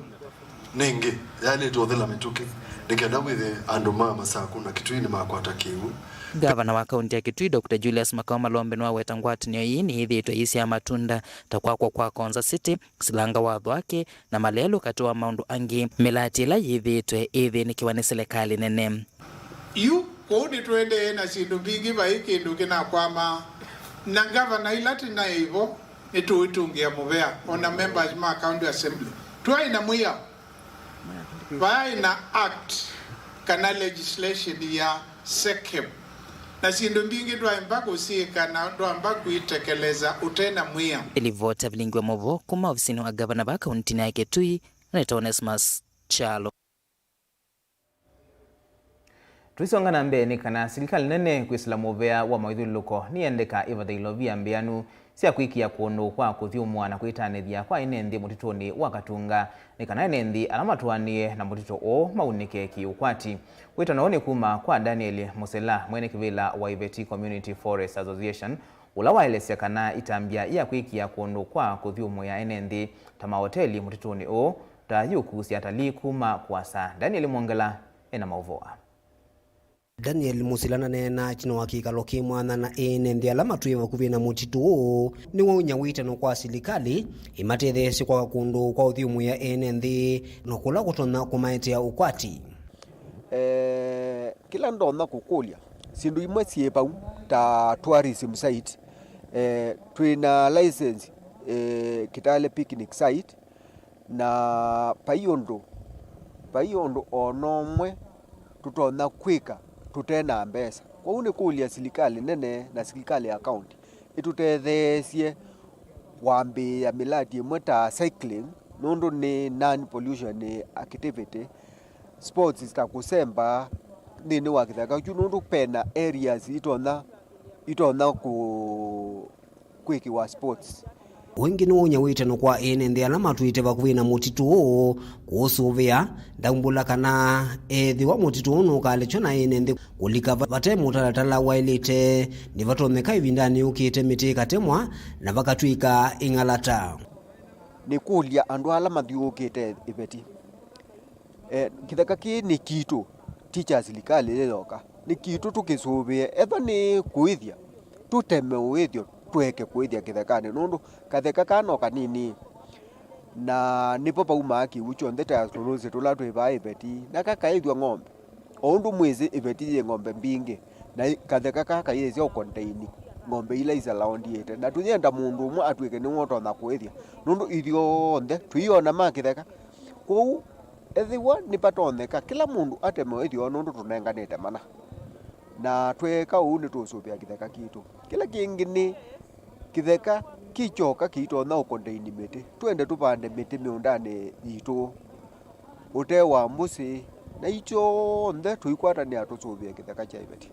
ningi yale tothela mituki nikenda withe andu ma Masaku na Kitui ni makwata kiwu. Gavana wa kaunti ya Kitui Dr. Julius Makau Malombe nwa weta ngwatanio hii ni hithi itwa isi ya matunda takwakwa kwa Konza City silanga watho wake na malelo katoa maundu angi milati ila hithi itwe hithi nikiwa ni serikali nene. Yu kodi tuende na sindu bingi bai kindu kina kwama na gavana ilati na hivyo nitu itungia muvea ona members ma county assembly tuwa ina muya na act kana legislation ya SEKEB na sindu mbingi tuwa kusika na tuwa kuitekeleza utena muya. Ilivota Vilingi Wa Mauvoo kuma ofisini wa gavana wa kaunti ya Kitui na Onesimus Chalo. Tuisonga na mbeni kana serikali nene kwisila Muvea wa Mauvoo niendeka ivathiilovia mbianu cia kwikia kundu kwa kuthiumwa na kwitanithia kwa inendi mutituni wa Katunga ni kana inendi alamatwanie na mutito o maunike kiukwati. Witano ni kuma kwa Daniel Musela mwene kivila wa Iveti Community Forest Association ula waelesya kana itambia ya kwikia kundu kwa kuthiumwa ya inendi tama hoteli mutituni o tayukusia atalii kuma kwasa. Daniel Mwongela ena Mauvoo. Daniel Musilana nena chino wakikalo kimwana na inendi alama tuiva kuvina mutitu o ni waunya witano kwa serikali imatethesi kwa kundu kwa uthiumu ya inendi nokula kutona kumaitia ukwati. Kila ndona kukulia sindu imwe siepau ta tourism site twina license Kitale picnic site na payondo onomwe tutona kwika tutena mbesa kwa une kulia serikali nene na serikali ya county itutethesie wambi ya miladi imwe ta cycling nundu ni non pollution activity sports itakusemba nini wa Kithaka nundu pena areas itona kwiki wa sports. Wengi ni wonya witano kwa inendi alama tuite vakuvina mutitu o kuusuvia ndaumbula kana ethi wa mutitu ono kalecho na inendi kulika vate mutalatala wailite ni vatomeka ivindani ukite miti katemwa na vakatwika ing'alata. Ni kulia andu alama thiukite Iveti. Kithaka ki ni kitu teachers likali leloka ni kitu tukisuvie etho ni kuithia tuteme uithio tweke kuithia Kithakani nundu Katheka kano kanini na nipo pauma kiucho ndeta turuzi tulatwe ba Iveti na kakaithwa ng'ombe ondu mwezi Iveti ye ng'ombe mbingi na Katheka kakaithia o contain ng'ombe ila is around yete na tunyenda mundu umwe atwike ni ngoto na kuithia nundu ithio nde tuiona ma Kitheka ku ethiwa ni patoneka kila mundu ateme ithio nundu tunenganite mana na tweka u ni tusupia Kitheka kitu kila kingi ni Kitheka kichoka kiito na ukondeini miti twende tupande miti miundani yitu utewa mbusi na icho nde tuikwata ni atusuvia Kitheka cha Iveti.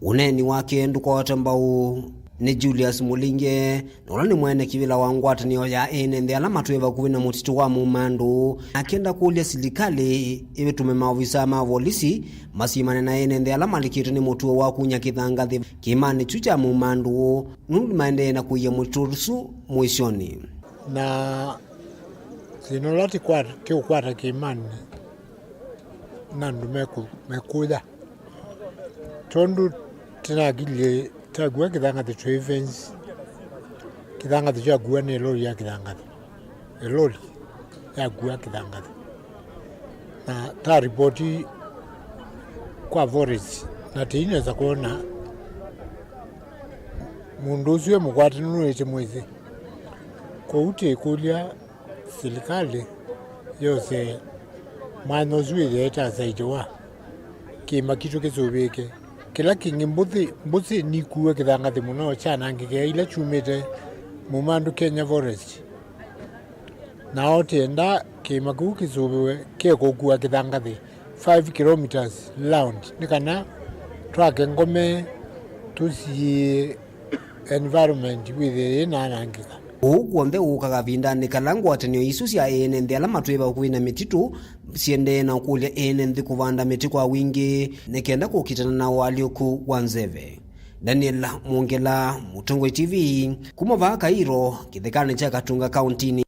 Uneni wake ndukote mbau ni Julius Mulinge nola ni mwene kivila wa ngwatanio ya inendi alama tuiva kuvina mutitu wa Mumandu akienda kulia serikali iwe tume maofisa ma polisi masimane na inendi alama likitu ni mutuo wa kunya kithangathi kimani chucha Mumandu nundu maende na kuia muturusu mwishoni na sinolati kwa kiukwata kimani nandu mekuda tondu tinagile tagua kithangathi twivens kithangathi cha gua ni lori ya kithangathi lori ya gua kithangathi na ta ripoti kwa forest na tinaweza kuona mundu ucio mukwati nuite mwezi kwa uti kulia serikali yose mano zuile eta zaitwa kima kitu kisubike kila kingi mbuzi ni kuwe kithangathi muno chana ngike ila chumite Mumandu Kenya Forest na otenda kima ku kisubiwe ke kuwa kithangathi 5 kilometers round nikana twake ngome tusi environment with inanangika ukwonde ukaga vindani kalangu atenio isu cia inendi alama tuiva kuina mititu siende na kulia inendi kuvanda miti kwa wingi nikenda kukitana na walioku wanzeve. Daniel Mwongela, Mutungwe TV, kumova Kairo, Kithekani cha Katunga kauntini.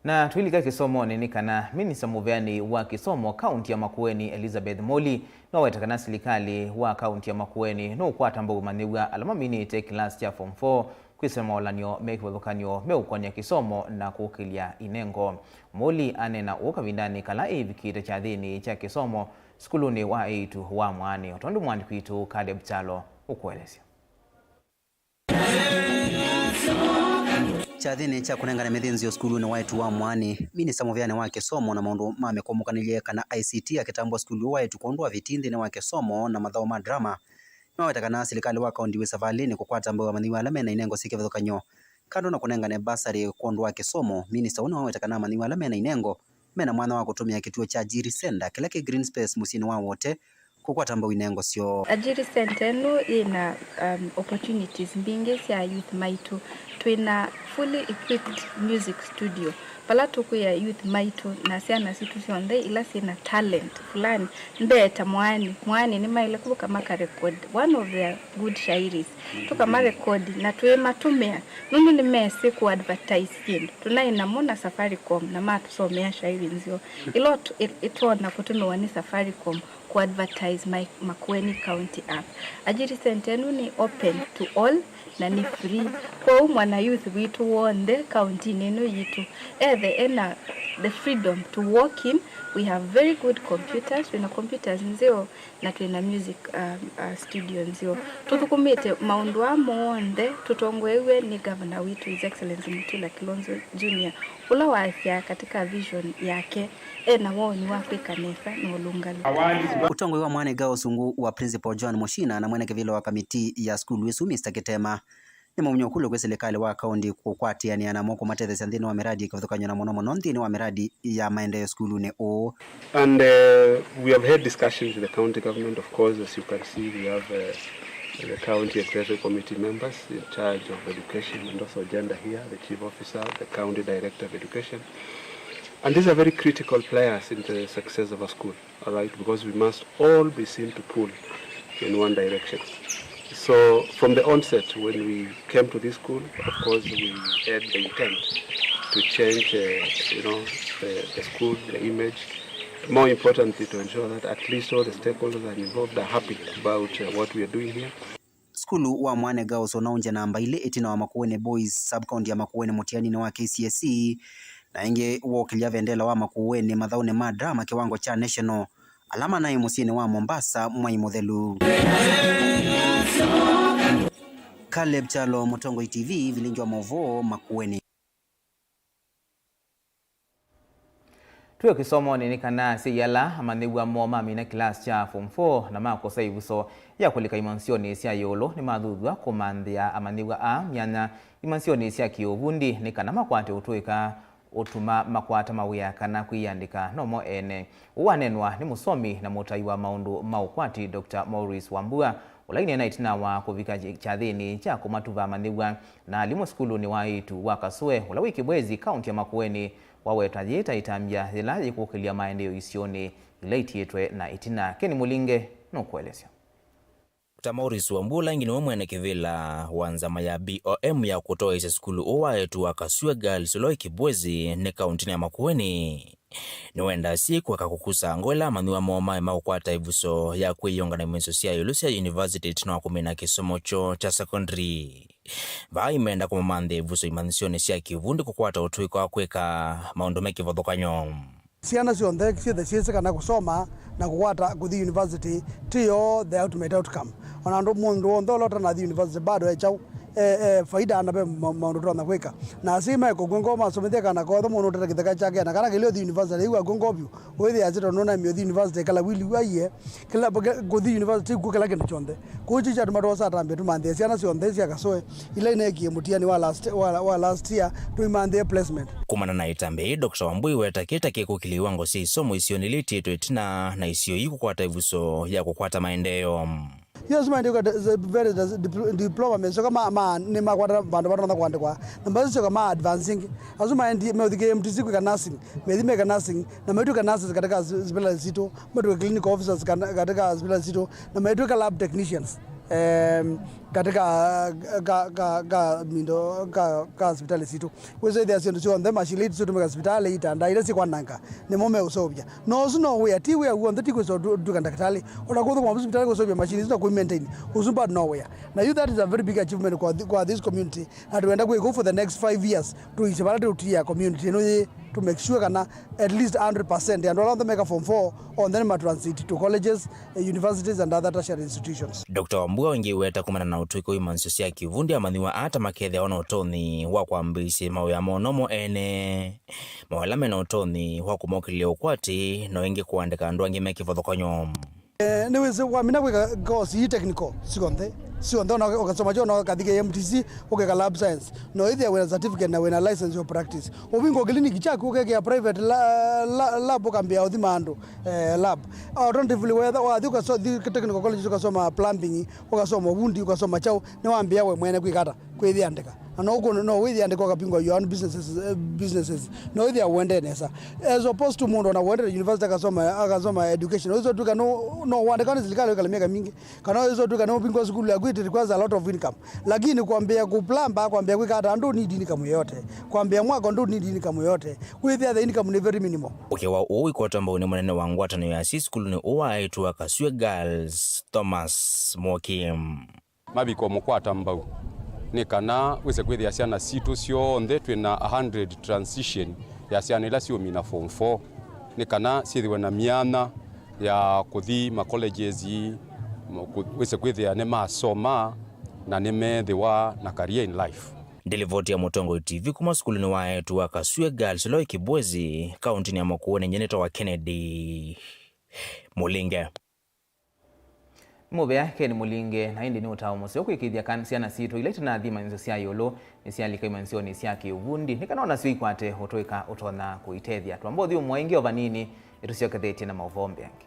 Na tuilika Kisomoni ni kana minista muveani wa Kisomo kaunti ya Makueni Elizabeth Moli na wetakana serikali wa kaunti ya Makueni no kwata mbogo maniwa alama minite class ya form 4 kwisema olanio mekiwethukanio meukonia Kisomo na kukilia inengo. Moli anena ukavindani kala ivikite cha thini cha Kisomo skuluni wa eitu wa mwani otondu mwani kwitu Caleb Chalo ukuelesya. Chathini cha kunengana methinzio skuluni waitu wa mwani minista muveani wa Kisomo na maundu mamekomukanilie kana ICT akitambua skulu waitu kuondwa vitindi wa Kisomo na mathao ma drama no wetakana serikali wa kaunti wisavalini kukwata mboga manyiwa alame na inengo sikevithukanyo kando na kunengane basari kuondwa Kisomo minista uno wetakana manyiwa alame na inengo mena mwana wa kutumia kituo cha Ajiri Center kila ki green space musini wa wote kukwatamba winengo sio. Ajiri Center no ina opportunities mbingi cia youth maitu. Twina fully equipped music studio. Pala tuku ya youth maitu na siana situ sionde ila sina talent fulani ndeta mwani ni maile kubuka maka record one of the good shairis tuka ma record na tuwe matumea nunu ni mese ku advertise kindu tunaina mona Safaricom na matusomea shairi nzio ilo itona kutume wani Safaricom ku advertise Makueni County app. Ajiri Center ni open to all na ni free kwa mwana youth witu wonde county neno yitu the freedom to walk in. We have very good computers, we have computers nzio na tuina music studio nzio tutukumite maundu wa monde tutongwewe ni governor witu His Excellency Mutula Kilonzo Jr. ula wasia katika vision yake na wao ni Afrika nesa na ulungali utongwe wa mwane gao sungu wa Principal John Moshina na mwene kivilo wa kamiti ya school wesu Mr. Kitema ni maunyokulo kwa serikali wa kaunti kukwatiani ana moko matete sandino wa miradi kuthukanywa na mono ndini wa miradi ya maendeleo skulu ne o. And we have had discussions with the county government. Of course, as you can see, we have the county executive committee members in charge of education and also gender here, the chief officer, the county director of education. And these are very critical players in the success of a school, all right, because we must all be seen to pull in one direction. So from the onset, when we came to this school, of course, we had the intent to change, the school, the image. More importantly, to ensure that at least all the stakeholders are involved are happy about what we are doing here. Skulu wa mwane gao sonaunja namba ile etina wa Makueni Boys sub-county ya Makueni mutiani wa KCSE na inge uokilia vendela wa Makueni madhaune madrama kiwango cha national alama naye musini wa Mombasa mwai modhelu. Caleb Chalo, Mutongo TV, Vilingi Wa Mauvoo, Makueni. Tuyo kisomo ni kana siyala amanigwa moma mina class cha form 4 na makosa ibuso ya kulika imansioni sia yolo ni madhudwa komandia amanigwa a myana imansioni sia kiovundi ni kana makwate utuika utuma makwata mawia kana kuiandika nomo ene uwanenwa ni musomi na mutaiwa maundu maukwati Dr. Maurice Wambua ulaini na itina wa kuvika chathini cha kumatuva manigwa na limo skulu ni waitu wakasue ula wiki bwezi kaunti ya Makueni wawetajita itambia zilaji kukilia maendeleo isioni ilaitietwe na itina Keni Mulinge no kuelesya. Dr. Maurice Wambua ngini mwene kivila wanzama ya BOM ya kutoa isa skulu uwaetu wakasue girls ula wiki bwezi ni kaunti ya Makueni. Niwenda siku wakakukusa Angola manuwa mwoma maukwata ivuso ya kuiyonga na imenso siya Yolusia University tino kumina kisomo cho cha secondary. Vaa imeenda kumamande ivuso imanisione siya kivundi kukwata utuiko wa kweka maundomeki vodhokanyo. Siana sionde siya kana kusoma na kukwata kuthi university tiyo the ultimate outcome. Wanando mundu ondolota na the university bado chau faida anabe maundu na kweka na asima ko gongo masomete kana ko mundu tata kitaka chake na kana kilio the university iwa gongo byu wethi azito nona mi the university kala wili waye kala go the university ku kala kendo chonde ko chicha tumato sa tambe tumande siana sionde sia kasoe ile ine kiemutiani wa last year to imande placement kumana na itambe Dr. Wambui wetaketa keko kiliwango si somo isioniliti to itina na isio yiku kwa taivuso ya kukwata maendeleo. Yes, my very diploma meso kama ni makwata bandu batona kwandikwa na mbazo kama advancing azuma ndi medike MTC kwa nursing medime nursing na meduka nurses katika hospital zito meduka clinical officers katika hospital zito na meduka lab technicians katika hospital zito wezo dia sendo sio ndema shiliti sio tumeka hospital itanda ile si kwananga ni mome usobya no suno we ti we uonde ti kweso duka daktari unakuwa kwa hospital kwa usobya machine zito ku maintain uzumba nowhere na you that is a very big achievement kwa this community and we go for the next 5 years to isabara to tia community no to make sure kana at least 100% and all of them make a form 4 on then transit to colleges, universities and other tertiary institutions. Dr. Wambua wengi weta kumana na utuiko imansiosi ya kivundi amaniwa ata makethe wana utoni wakuambisi mawe ya monomo ene mawalame na utoni wakumokilia ukwati na wengi kuandika nduangi meki vodhokonyo. Niweze wamina weka gosi technical sikonde sio ndo ukasoma cho na kathike MTC ukeka lab science no either wena certificate na wena license of practice ubingo clinic chako ukeka private lab ukambia udhimando lab alternatively whether waduka so technical college ukasoma plumbing ukasoma wundi ukasoma chao ne waambia we mwene kwikata kwethi andika no with and go kapingwa your own businesses no with wende nesa as opposed to mundo na wende university akasoma education hizo tu no wande kana serikali kala miaka mingi kana hizo tu kana pingwa school ya it requires a lot of income lakini kuambia kuplamba kuambia kwikata ndo need income yote kuambia mwako ndo need income yote with the income ni very minimal ukiwa uwi kwa tamba ni mwanene wangu atano ya school ni uwa aitu Akasue Girls Thomas Mokim mabiko mukwata mbau ni kana wese kwethi ya siana situ sio ndhe twina 100 transition ya siana ila sio mina form 4 ni kana sithiwe na miana ya kuthi ma colleges wese kwethi ya nema soma na nimethiwa na career in life. Delivoti ya Mutongo TV kuma skulini waetu Akasue Girls Loi Kibwezi kaunti ya Makueni nyeneta wa Kennedy Mulinge Mubea Ken Mulinge na hindi ni utawo museo kwikithia kansiana situ ile tuna thima nzo sia yolo ni sia lika imansio ni sia kiuvundi nikanaona sui kwate hotoika utona kuitethia twambothi umwaingi ovanini itusio katheti na mauvombe yange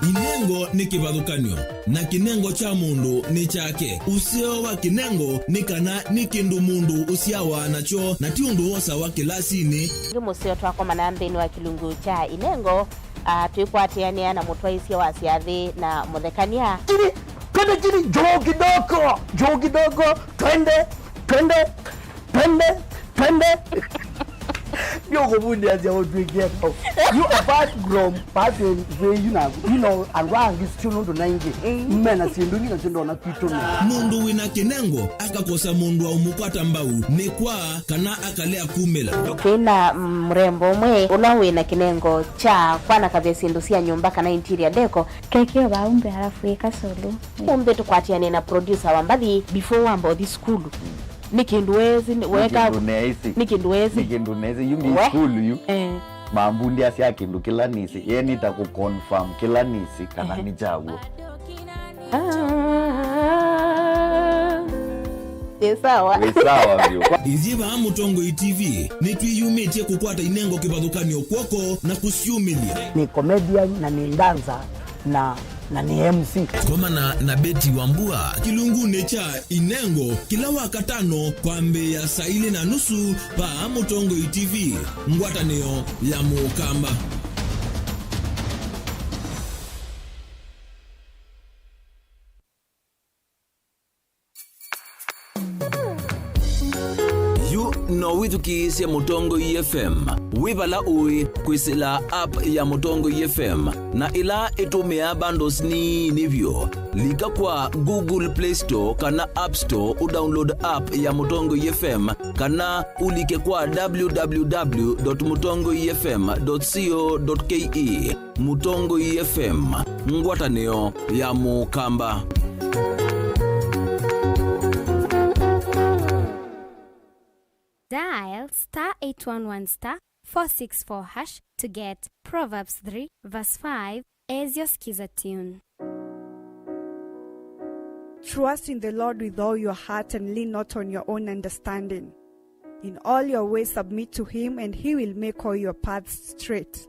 Inengo ni kivathukanio na kinengo cha mundu ni chake usio wa kinengo ni kana ni kindu mundu usiawa nacho na ti undu wosa wa kilasini musio twako manambeni wa kilungu cha inengo tuikwatiania na mutwaisia wa siathi na muthekania twende joo kidogo twende you go as your get you apart from part you know and wrong is still to 90 mena sinduni na chindo na kitu mundu wina kinengo akakosa mundu au mupata mbau ni kwa kana akalea kumela kina mrembo mwe unawe na kinengo cha kwana kabya sindu sia nyumba kana interior deco kekio baumbe halafu ikasolo umbe tukwatiane na producer wa mbadi before wambo this school nikinduwezi weka nikinduwezi yumi school yu mambundi asia kindu kila nisi yeni ta ku confirm kila nisi kana ni jawo sawa vyo iziva Mutongo TV ni twiyumitie kukwata inengo kivathukanio kwoko na kusiumilia ni comedian na ni danza na ni MC koma na Beti Wambua kilungune cha inengo kila wakatano kwa mbeya saa 4:30 pa Mutongo TV ngwatanio ya Mukamba. No withukisia Mutongo FM wibala ui kwisila app ya Mutongo FM na ila itumia bundles ni nivyo lika kwa Google Play Store kana App Store udownload app ya Mutongo FM kana ulike kwa www.mutongofm.co.ke Mutongo FM ngwataneo ya Mukamba. Dial *811*464# to get Proverbs 3 verse 5 as your skiza tune. Trust in the Lord with all your heart and lean not on your own understanding. In all your ways submit to him and he will make all your paths straight.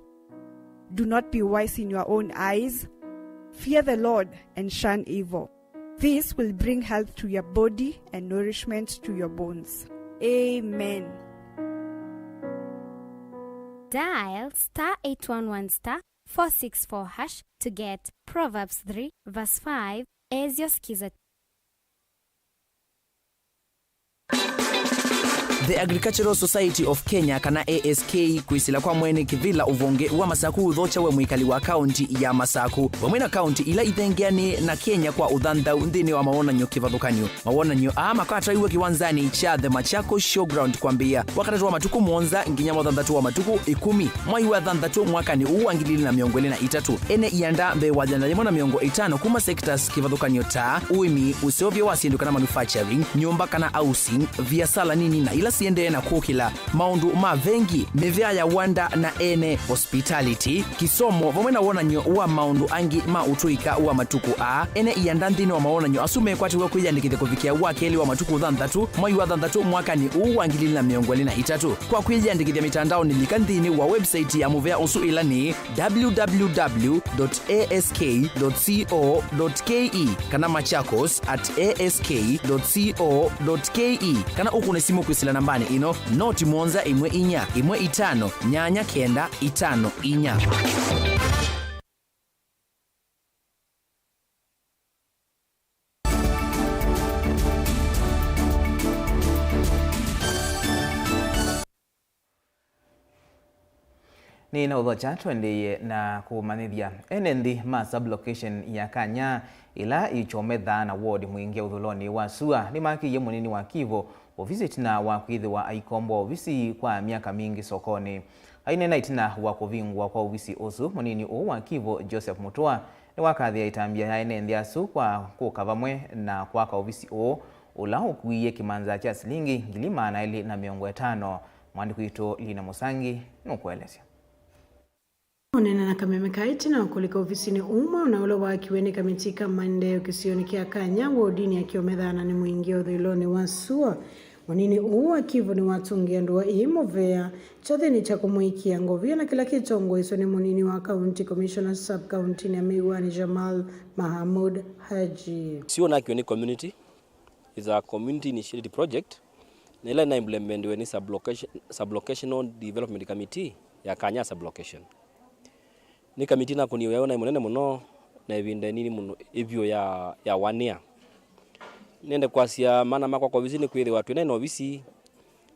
Do not be wise in your own eyes. Fear the Lord and shun evil. This will bring health to your body and nourishment to your bones. Amen. Dial *811*464# to get Proverbs 3 verse 5 as your skiza. The Agricultural Society of Kenya kana ASK kwisila kwa mwene kivila uvonge wa Masaku dhocha we mwikali wa kaunti ya Masaku wamwena kaunti ila ithengeani na Kenya kwa udhanda ndini wa maonanyo kivathukanio maonanyo makata iwe kiwanzani cha The Machako Showground kwambia wakati wa matuku mwonza nginya mwadhandatu wa matuku 10 mwai wa dhandatu mwaka ni uwa ngilili na miongwele na itatu ene ianda mbe wajanda limona miongo 5 kuma sectors kivathukanio ta uimi usiovyo wasindu kana manufacturing nyumba kana housing via sala nini na ila siende na kukila maundu mavengi mevya ya wanda na ene hospitality kisomo vamwe na wonanyo wa maundu angi mautuika wa matuku a ene iyandanthini wa maonanyo asume kwatiwe kwiyandikithia kuvikia wa keli wa matuku 6 mwai wa 6 mwaka ni uu wa 2023 kwa kwiyandikithia mitandao ni likanthini wa website ya muvea usu ila ni www.ask.co.ke kana machakos@ask.co.ke kana ukune simu kwisila nambani ino noti monza imwe inya imwe itano nyanya kenda itano inya. Ni na udhocha twendeye na kumanithia enendi ma sublocation ya Kanya ila ichomedha na ward mwingia udhuloni wa SUA ni maki ye munini wa Kivo visit na wa kuidhi wa aikombo ofisi kwa miaka mingi sokoni aine na itina wa kuvingwa kwa ofisi osu munini wa Kivo Joseph Mutua ni wakathi ya itambia ya enendi asu kwa kukavamwe na kwa ofisi ula ukuiye kimanza cha silingi 2,250 mwandi kuito Lina Musangi nukuelezea. Onena na kamemekaiti na kulika ofisini umma na ule wa kiweni kamitika maendeleo kisioni kia Kanya wodini ya kiomedhana ni mwingia udhiloni wa SUA wanini uwa Kivu ni watungia ndoa imovea chothe ni cha kumuikia ngovia na kila kitongo iso ni munini wa County Commissioner Sub-County ni Amigwani Jamal Mahamud Haji. SUA na kiweni community is a community initiative project na ila na implement weni sublocational development committee ya Kanya sublocation. Ni kamiti na kuniweona munene muno na ibinde nini muno ivyo ya wania nende kwasia mana makwa kwa ofisi ni kwithe watu nene ofisi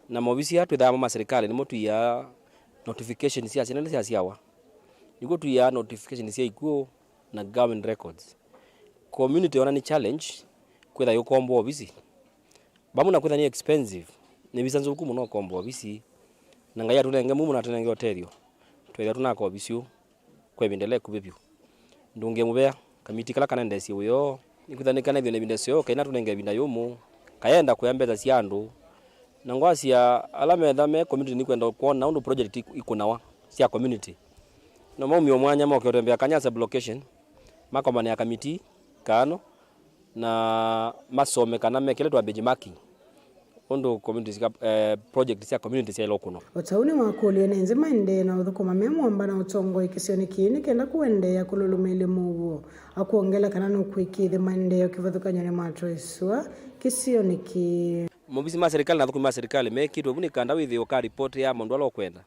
na ofisi hatu thama serikali ni motu ya notification cia channel cia ciawa niko tu ya notification cia ikuo na government records community ona ni challenge kwitha yo kombo ofisi bamu na kwitha ni expensive ni bisanzo ku muno kombo ofisi na ngaya tunenge mumu na tunenge hotelio twetha tunako ofisi kwebindele kubibyo ndunge mubea kamiti kala kana ndesi uyo nikuthanikana ivyo nebindesi yo kaina tunenge binda yomu kaenda kuyambeza ciandu na ngwasi ya alame thame community ni kwenda kuona undu project ikunawa cia community no maumi omwanya mokotembea Kanya sublocation makomana ya kamiti kano na masome kana mekele twa benchmarking ondo community project cia community cia lokuno Watauni wa kuli enenze maende na udhukuma memwamba na utongo ikisioni kini kenda kuende ya kululumele muwo akuongela kana nukuikithi maende ya kivadhuka nyone matro SUA kisioni ki mobisi ma serikali na dhukuma serikali mekitu vuni kanda withi oka report ya mundu alo kwenda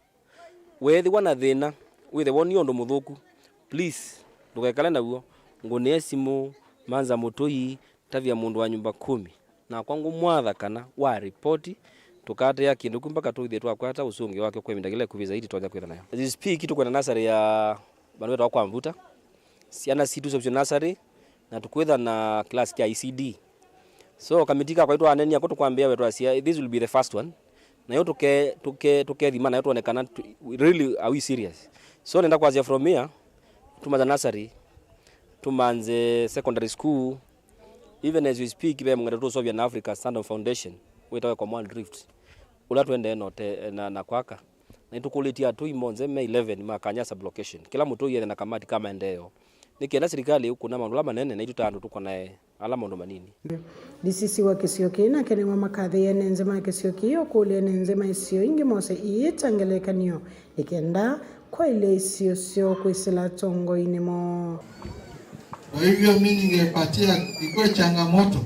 wethi wana thina withi woni ondo muthuku please ndugekale naguo ngone simu manza mutoi tavia mundu wa nyumba 10 na kwangu mwatha kana wa report tukate ya kindu mpaka tuithie twakwata usungi wake kwa mindagile kuviza hiti twaja kwitha nayo this speak kitu kwa nasari ya banwe twa kwa mvuta siana situ option nasari na tukwitha na class ya ICD so kamitika kwa itwa anenia kutukwambia wetu asia this will be the first one na yo tuke dhima na yo tuonekana really are we serious so nenda kuanzia from here tumaza nasari tumanze secondary school even as we speak ibe mngada tu Soviet Africa Standard Foundation wetawe kwa Mwan Drift ula twende note na kwaka na itukulitia tu imonze May 11 makanya sublocation kila mtu yeye na kamati kama endeo nikienda serikali huko na manula manene na itutando tuko naye ala mondo manini disisi wa kisioki na kene wa makadhi enenze ma kisioki okuli enenze ma isio ingi mose itangeleka niyo ikenda kwa ile isio sio kuisila tongo inimo. Kwa hivyo mimi ningepatia ikuwe changamoto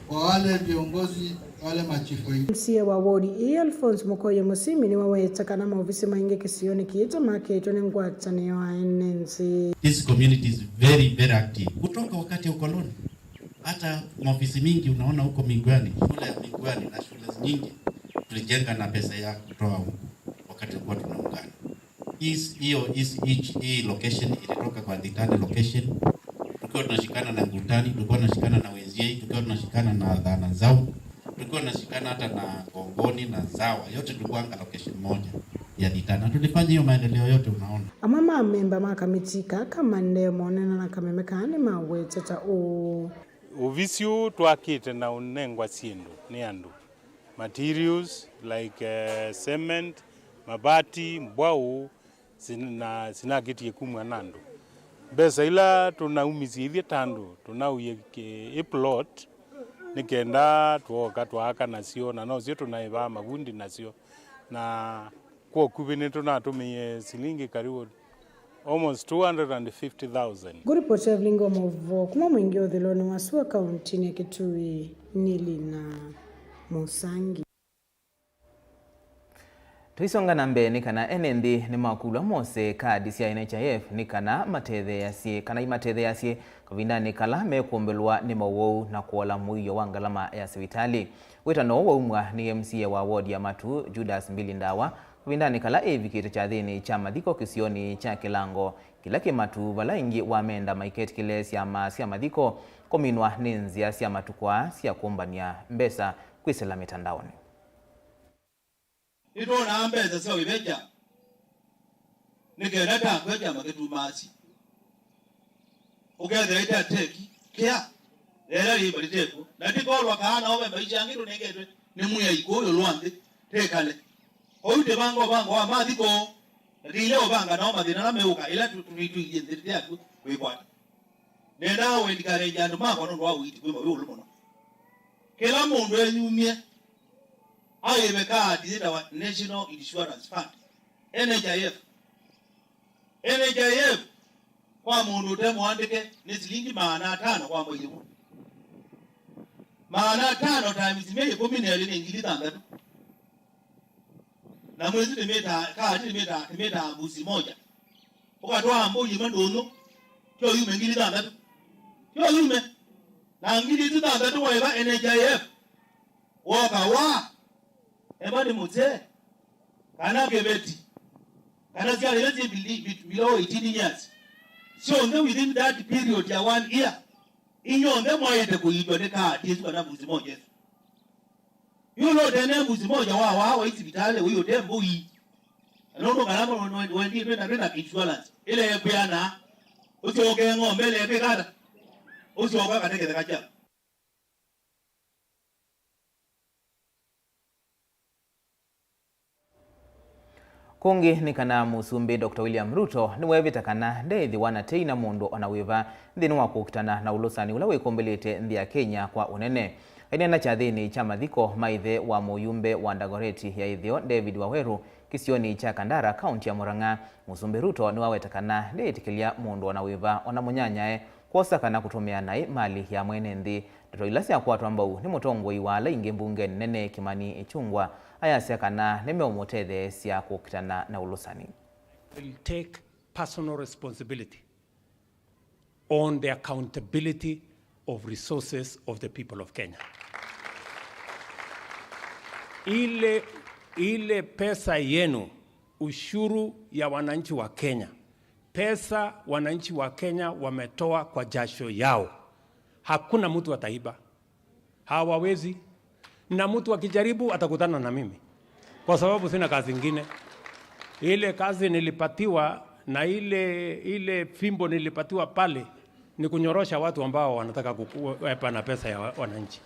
kwa wale viongozi wale machifu. Msia wa wodi Alphonse Mukoye Musimi ni waweta kana maofisi maingi kisioni kiita maketo ni ngwatani wa enenzi. This community is very very active. Kutoka wakati wa ukoloni hata maofisi mingi unaona huko Migwani, shule ya Migwani na shule nyingi tulijenga na pesa ya kutoa huko wakati tulikuwa tunaungana. Hii location ilitoka kwa Ditani location. Tulikuwa tunashikana na Ngutani, tulikuwa tunashikana na Wenziei, tulikuwa tunashikana na Dhana Zau, tulikuwa tunashikana hata na Gongoni na Zawa. Yote tulikuwa anga location moja ya Ditani. Tulifanya hiyo maendeleo yote unaona. Amama memba makamitika kama ndeo monena na kamemekani maweteta o uvisio twakite na unengwa sindu ni andu materials like cement, mabati, mbao, sina kiti kumwa nando. Besa ila tunaumizithia tandu, tunauye plot, nikenda tuoka tuaka nasio, na no sio tunaiva magundi nasio, na kwa kubini tunatumie silingi karibu almost 250,000. Guripoti ya Vilingi Wa Mauvoo kuma mwingi Uthiloni wa Sua kauntini ya Kitui Nilina Musangi. Tuisonga na mbeni kana enendi ni makulwa mose kadi cia NHIF ni kana mathethe yacie kana imathethe yacie kavindani kala mekuombelwa ni mawou na kuola muiyo wa ngalama ya sivitali. Wetano wa umwa ni MCA wa ward ya Matu Judas Mbilindawa kavindani kala evikite cha thini cha mathiko kisioni cha Kilango kila kimatu valaingi wamenda maiketi kile cia mathiko kominwa ni nzia cia matukwa cia kumbania mbesa kwisela mitandaoni. Ito na ambeza sio ibeja nigenda takweja magetumasi ugethera ita teki kia era libali teku na tikolwa kana obe maisha ngiru negedwe ni muya ikoyo lwande tekale oyute bango wa mathiko rile obanga na mathina na meuka ila tuituije ndiri yaku wikwata nenda wendikare jandu mako ndo wawiti kwimo yulu muno kila mundu enyumie ayebe kadi wa National Insurance Fund NHIF kwa mundu temwandike ni shilingi 500 kwa mwezi huu 500 times 10 ni ngili tandatu na mwezi temeta kadi temeta busi moja ukatoa mbuji mandono kyo yume ngili tandatu kyo yume na ngili tandatu wa NHIF wa Ebadi mute kana gebeti kana sia lezi below 18 years so within that period ya 1 year inyonde moyete kuitwa de kadi yesu kana buzi moja yulo tene buzi moja wa hospitali huyo tembo hii anono kana wendi na insurance ile yepeana usioge ngombe ile yepekata usioga kateke kacha. Kungi ni kana musumbi Dr. William Ruto ni wevita kana ndethi wana teina mundu onawiva nthini wa kukutana na ulusani ula wikombelete nthi ya Kenya kwa unene. Ainena cha thini cha mathiko maithe wa muyumbe wa Ndagoreti ya ithio David Waweru kisioni cha Kandara kaunti ya Murang'a. Musumbi Ruto ni waweta kana ndeitikilia mundu onawiva ona munyanyae kosa kana kutumia nai mali ya mwene nthi. Ndoto ilasi ya kuwatu ambao ni mutongoi wa laingi mbunge nene Kimani Ichung'wah ayasya kana nimeomothethe cia kukitana na ulusani. Will take personal responsibility on the accountability of resources of the people of Kenya. Ile pesa yenu, ushuru ya wananchi wa Kenya, pesa wananchi wa Kenya wametoa kwa jasho yao. Hakuna mtu ataiba, hawawezi, na mtu akijaribu atakutana na mimi kwa sababu sina kazi nyingine. Ile kazi nilipatiwa na ile fimbo nilipatiwa pale ni kunyorosha watu ambao wanataka kuwepa na pesa ya wananchi.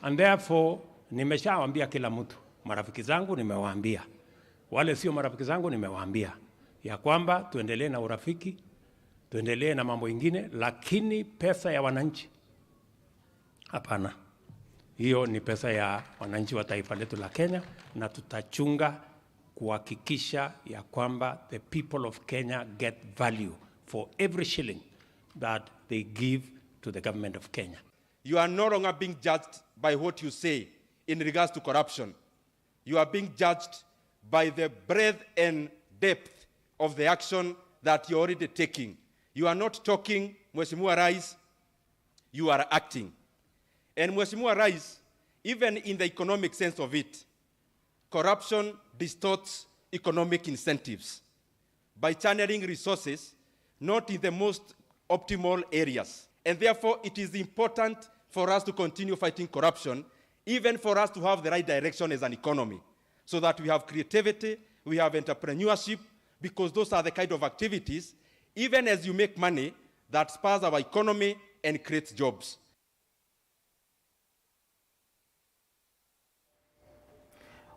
And therefore nimeshawaambia kila mtu, marafiki zangu nimewaambia, wale sio marafiki zangu nimewaambia ya kwamba tuendelee na urafiki, tuendelee na mambo mengine, lakini pesa ya wananchi hapana. Hiyo ni pesa ya wananchi wa taifa letu la Kenya, na tutachunga kuhakikisha ya kwamba the people of Kenya get value for every shilling that they give to the government of Kenya. You are no longer being judged by what you say in regards to corruption. You are being judged by the breadth and depth of the action that you're already taking. You are not talking, Mheshimiwa Rais, you are acting. And Mheshimiwa Rais, even in the economic sense of it, corruption distorts economic incentives by channeling resources not in the most optimal areas. And therefore, it is important for us to continue fighting corruption, even for us to have the right direction as an economy, so that we have creativity, we have entrepreneurship, because those are the kind of activities, even as you make money, that spurs our economy and creates jobs.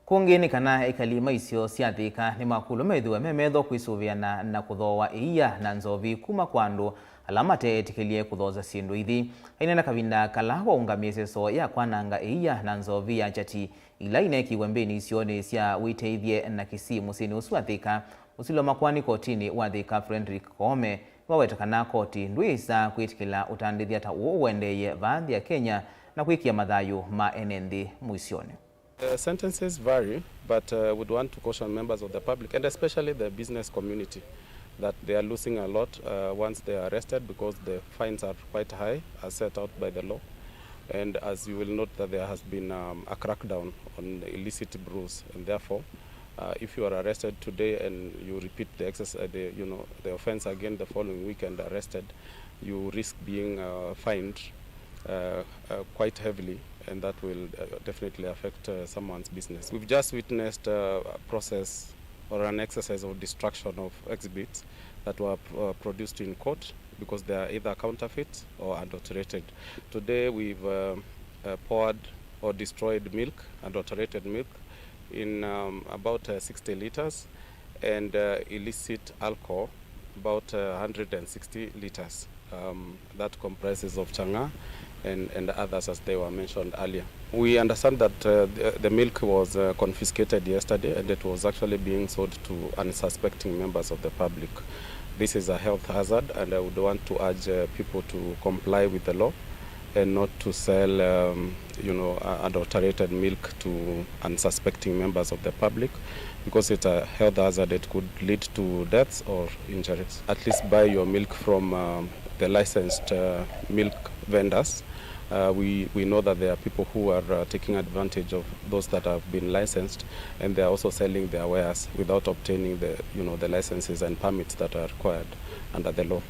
kungini kana ikalima isio siathika ni makulu methwe memetho kwisuviana na kuthowa iya na nzovi kuma kwandu alamate etikilie kuthoza sindu ithi ainena kavinda kala waungamie seso ya kwananga iya na nzovi ya chati ila inekiwe mbeni isione sia witeithie na kisi musini usuathika usilo makwani kotini wathika Frederick Kome wawetakana koti ndwisa kwitikila utandithia ta uwendeye vaadhi ya Kenya na kwikia mathayu ma enendi muisione. Sentences vary, but would want to caution members of the public and especially the business community that they are losing a lot once they are arrested because the fines are quite high as set out by the law. And as you will note that there has been a crackdown on illicit brews, and therefore if you are arrested today and you repeat the the offense again the following week and arrested, you risk being fined quite heavily, and that will definitely affect someone's business. We've just witnessed a process or an exercise of destruction of exhibits that were produced in court because they are either counterfeit or adulterated. Today we've poured or destroyed milk, adulterated milk, in about 60 liters, and illicit alcohol, about 160 liters. That comprises of changa and others as they were mentioned earlier. We understand that the milk was confiscated yesterday and it was actually being sold to unsuspecting members of the public. This is a health hazard, and I would want to urge people to comply with the law and not to sell adulterated milk to unsuspecting members of the public, because it's a health hazard. It could lead to deaths or injuries. At least buy your milk from the licensed milk vendors. We know that there are people who are taking advantage of those that have been licensed, and they are also selling their wares without obtaining the licenses and permits that are required under the law.